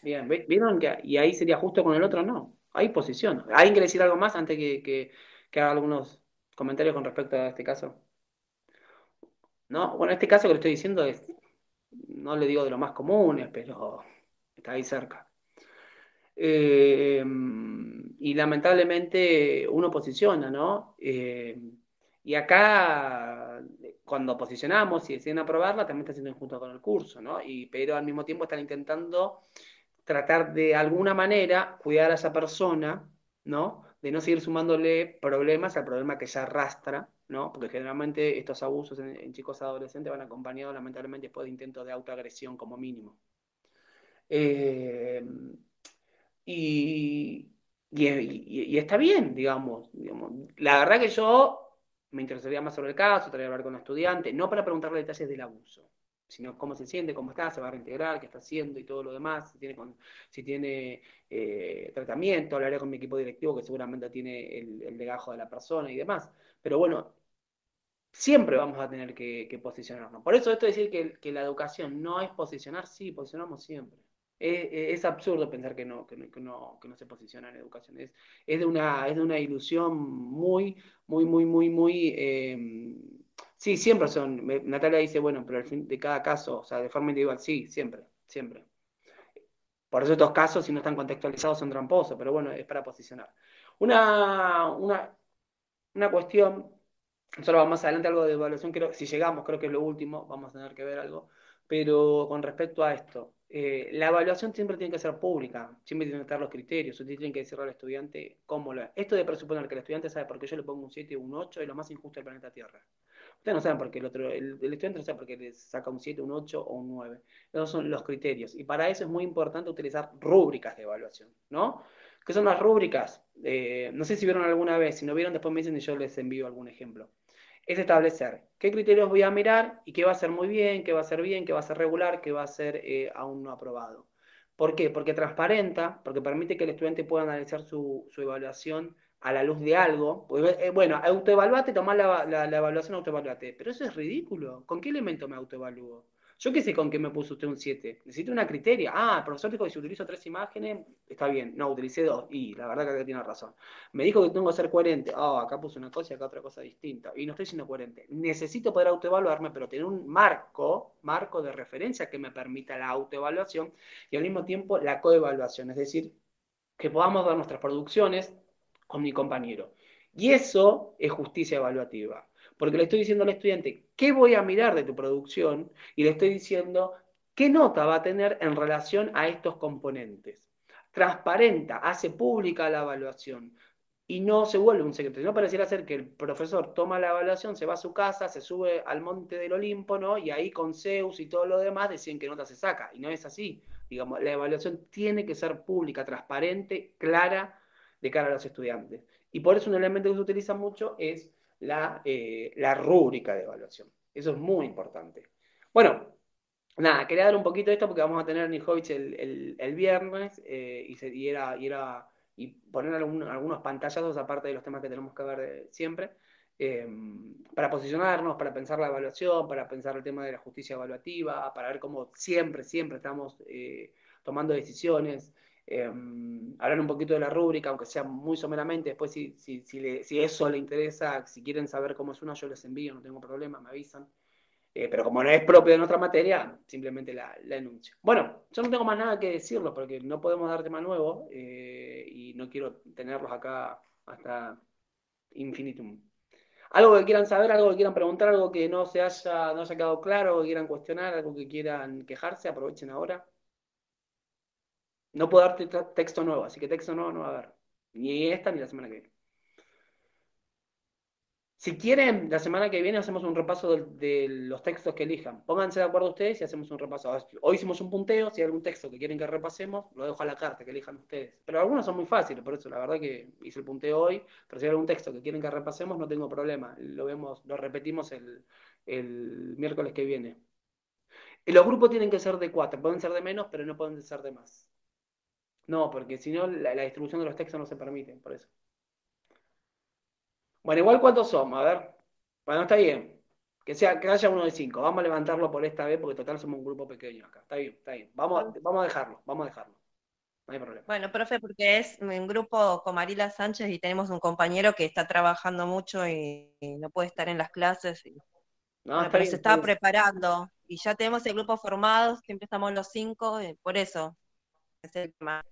Bien, ¿vieron que y ahí sería justo con el otro? No. Hay posición. ¿Alguien quiere decir algo más antes que haga algunos comentarios con respecto a este caso? ¿No? Bueno, este caso que le estoy diciendo es, no le digo de los más comunes, pero está ahí cerca. Y lamentablemente uno posiciona, ¿no? Y acá, cuando posicionamos y deciden aprobarla, también está siendo injusto con el curso, ¿no? Pero al mismo tiempo están intentando tratar de alguna manera cuidar a esa persona, ¿no? De no seguir sumándole problemas al problema que ya arrastra, ¿no? Porque generalmente estos abusos en chicos adolescentes van acompañados lamentablemente después de intentos de autoagresión como mínimo. Eh, y, y está bien, digamos. La verdad que yo me interesaría más sobre el caso, trataría de hablar con el estudiante, no para preguntarle detalles del abuso, sino cómo se siente, cómo está, se va a reintegrar, qué está haciendo y todo lo demás, si tiene tratamiento, hablaré con mi equipo directivo que seguramente tiene el legajo de la persona y demás. Pero bueno, siempre vamos a tener que posicionarnos. Por eso esto de decir que la educación no es posicionar, sí, posicionamos siempre. Es absurdo pensar que no se posiciona en educación. Es de una ilusión muy. Sí, siempre son. Natalia dice, bueno, pero al fin de cada caso, o sea, de forma individual, sí, siempre, siempre. Por eso estos casos, si no están contextualizados, son tramposos, pero bueno, es para posicionar. Una, una, una cuestión solo más adelante algo de evaluación, creo, si llegamos, creo que es lo último, vamos a tener que ver algo. Pero con respecto a esto, la evaluación siempre tiene que ser pública, siempre tienen que estar los criterios, usted tiene que decirle al estudiante cómo lo es. Esto de presuponer que el estudiante sabe por qué yo le pongo un 7 o un 8 es lo más injusto del planeta Tierra. Ustedes no saben por qué el estudiante no sabe por qué le saca un 7, un 8 o un 9. Esos son los criterios. Y para eso es muy importante utilizar rúbricas de evaluación, ¿no? ¿Qué son las rúbricas? No sé si vieron alguna vez, si no vieron después me dicen y yo les envío algún ejemplo. Es establecer qué criterios voy a mirar y qué va a ser muy bien, qué va a ser bien, qué va a ser regular, qué va a ser aún no aprobado. ¿Por qué? Porque transparenta, porque permite que el estudiante pueda analizar su evaluación a la luz de algo. Pues, bueno, autoevaluate, tomar la evaluación autoevaluate. Pero eso es ridículo. ¿Con qué elemento me autoevalúo? Yo qué sé con qué me puso usted un 7. Necesito una criteria. Ah, el profesor dijo que si utilizo 3 imágenes, está bien. No, utilicé 2. Y la verdad que acá tiene razón. Me dijo que tengo que ser coherente. Ah, acá puse una cosa y acá otra cosa distinta. Y no estoy siendo coherente. Necesito poder autoevaluarme, pero tener un marco de referencia que me permita la autoevaluación y al mismo tiempo la coevaluación. Es decir, que podamos ver nuestras producciones con mi compañero. Y eso es justicia evaluativa. Porque le estoy diciendo al estudiante qué voy a mirar de tu producción y le estoy diciendo qué nota va a tener en relación a estos componentes. Transparenta, hace pública la evaluación y no se vuelve un secreto. No pareciera ser que el profesor toma la evaluación, se va a su casa, se sube al monte del Olimpo, ¿no? Y ahí con Zeus y todo lo demás deciden qué nota se saca. Y no es así. Digamos, la evaluación tiene que ser pública, transparente, clara de cara a los estudiantes. Y por eso un elemento que se utiliza mucho es la rúbrica de evaluación. Eso es muy importante. Bueno, nada, quería dar un poquito de esto porque vamos a tener Nijovic el viernes y poner algunos pantallazos aparte de los temas que tenemos que ver siempre, eh, para posicionarnos, para pensar la evaluación, para pensar el tema de la justicia evaluativa, para ver cómo siempre estamos tomando decisiones, hablar un poquito de la rúbrica, aunque sea muy someramente, después si eso le interesa, si quieren saber cómo es una, yo les envío, no tengo problema, me avisan. Pero como no es propio de nuestra materia, simplemente la enuncio. Bueno, yo no tengo más nada que decirlo porque no podemos dar tema nuevo y no quiero tenerlos acá hasta infinitum. Algo que quieran saber, algo que quieran preguntar, algo que no haya quedado claro, algo que quieran cuestionar, algo que quieran quejarse, aprovechen ahora. No puedo darte texto nuevo, así que texto nuevo no va a haber. Ni esta ni la semana que viene. Si quieren, la semana que viene hacemos un repaso de los textos que elijan. Pónganse de acuerdo ustedes y hacemos un repaso. Hoy hicimos un punteo, si hay algún texto que quieren que repasemos, lo dejo a la carta, que elijan ustedes. Pero algunos son muy fáciles, por eso la verdad que hice el punteo hoy, pero si hay algún texto que quieren que repasemos, no tengo problema. Lo repetimos el miércoles que viene. Y los grupos tienen que ser de 4, pueden ser de menos, pero no pueden ser de más. No, porque si no, la distribución de los textos no se permite, por eso. Bueno, igual cuántos somos, a ver. Bueno, está bien. Que haya uno de 5. Vamos a levantarlo por esta vez porque total somos un grupo pequeño acá. Está bien, está bien. Vamos a dejarlo, vamos a dejarlo. No hay problema. Bueno, profe, porque es un grupo con Marila Sánchez y tenemos un compañero que está trabajando mucho y no puede estar en las clases. No, Bueno, está pero bien, se está está bien. preparando y ya tenemos el grupo formado, siempre estamos los 5, por eso es el tema.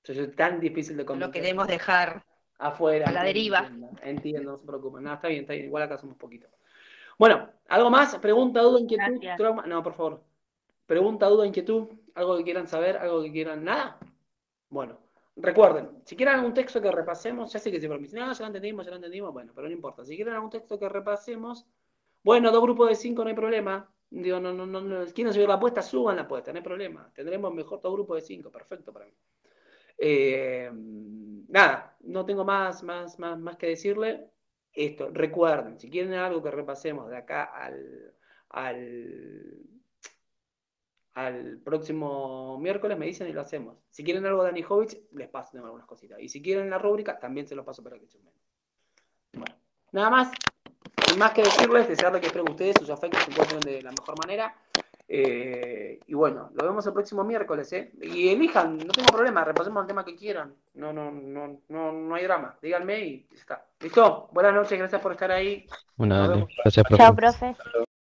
Es tan difícil de No lo convencer. queremos dejar Afuera, a la deriva. entiendo, no se preocupen. No, está bien, está bien. Igual acá somos poquitos. Bueno, ¿algo más? ¿Pregunta, duda, inquietud? Gracias. ¿Trauma? No, por favor. ¿Pregunta, duda, inquietud? ¿Algo que quieran saber? ¿Algo que quieran? ¿Nada? Bueno, recuerden, si quieren algún texto que repasemos, ya sé que siempre me dicen, no, ya lo entendimos, bueno, pero no importa. Si quieren algún texto que repasemos, bueno, 2 grupos de 5 no hay problema. Digo, no, quieren subir la apuesta, suban la apuesta, no hay problema. Tendremos mejor 2 grupos de 5, perfecto para mí. Nada, no tengo más que decirle. Esto, recuerden, si quieren algo que repasemos de acá al, al próximo miércoles, me dicen y lo hacemos. Si quieren algo de Anijovic, les paso tengo algunas cositas. Y si quieren la rúbrica, también se los paso para que chumen. Bueno, nada más. Sin más que decirles, desearles que espero que ustedes, sus afectos, se encuentren de la mejor manera. Y bueno, lo vemos el próximo miércoles, ¿eh? Y elijan, no tengo problema, repasemos el tema que quieran. No hay drama. Díganme y ya está. ¿Listo? Buenas noches, gracias por estar ahí. Bueno, Nos dale. vemos. Gracias, Chao, profe. profe.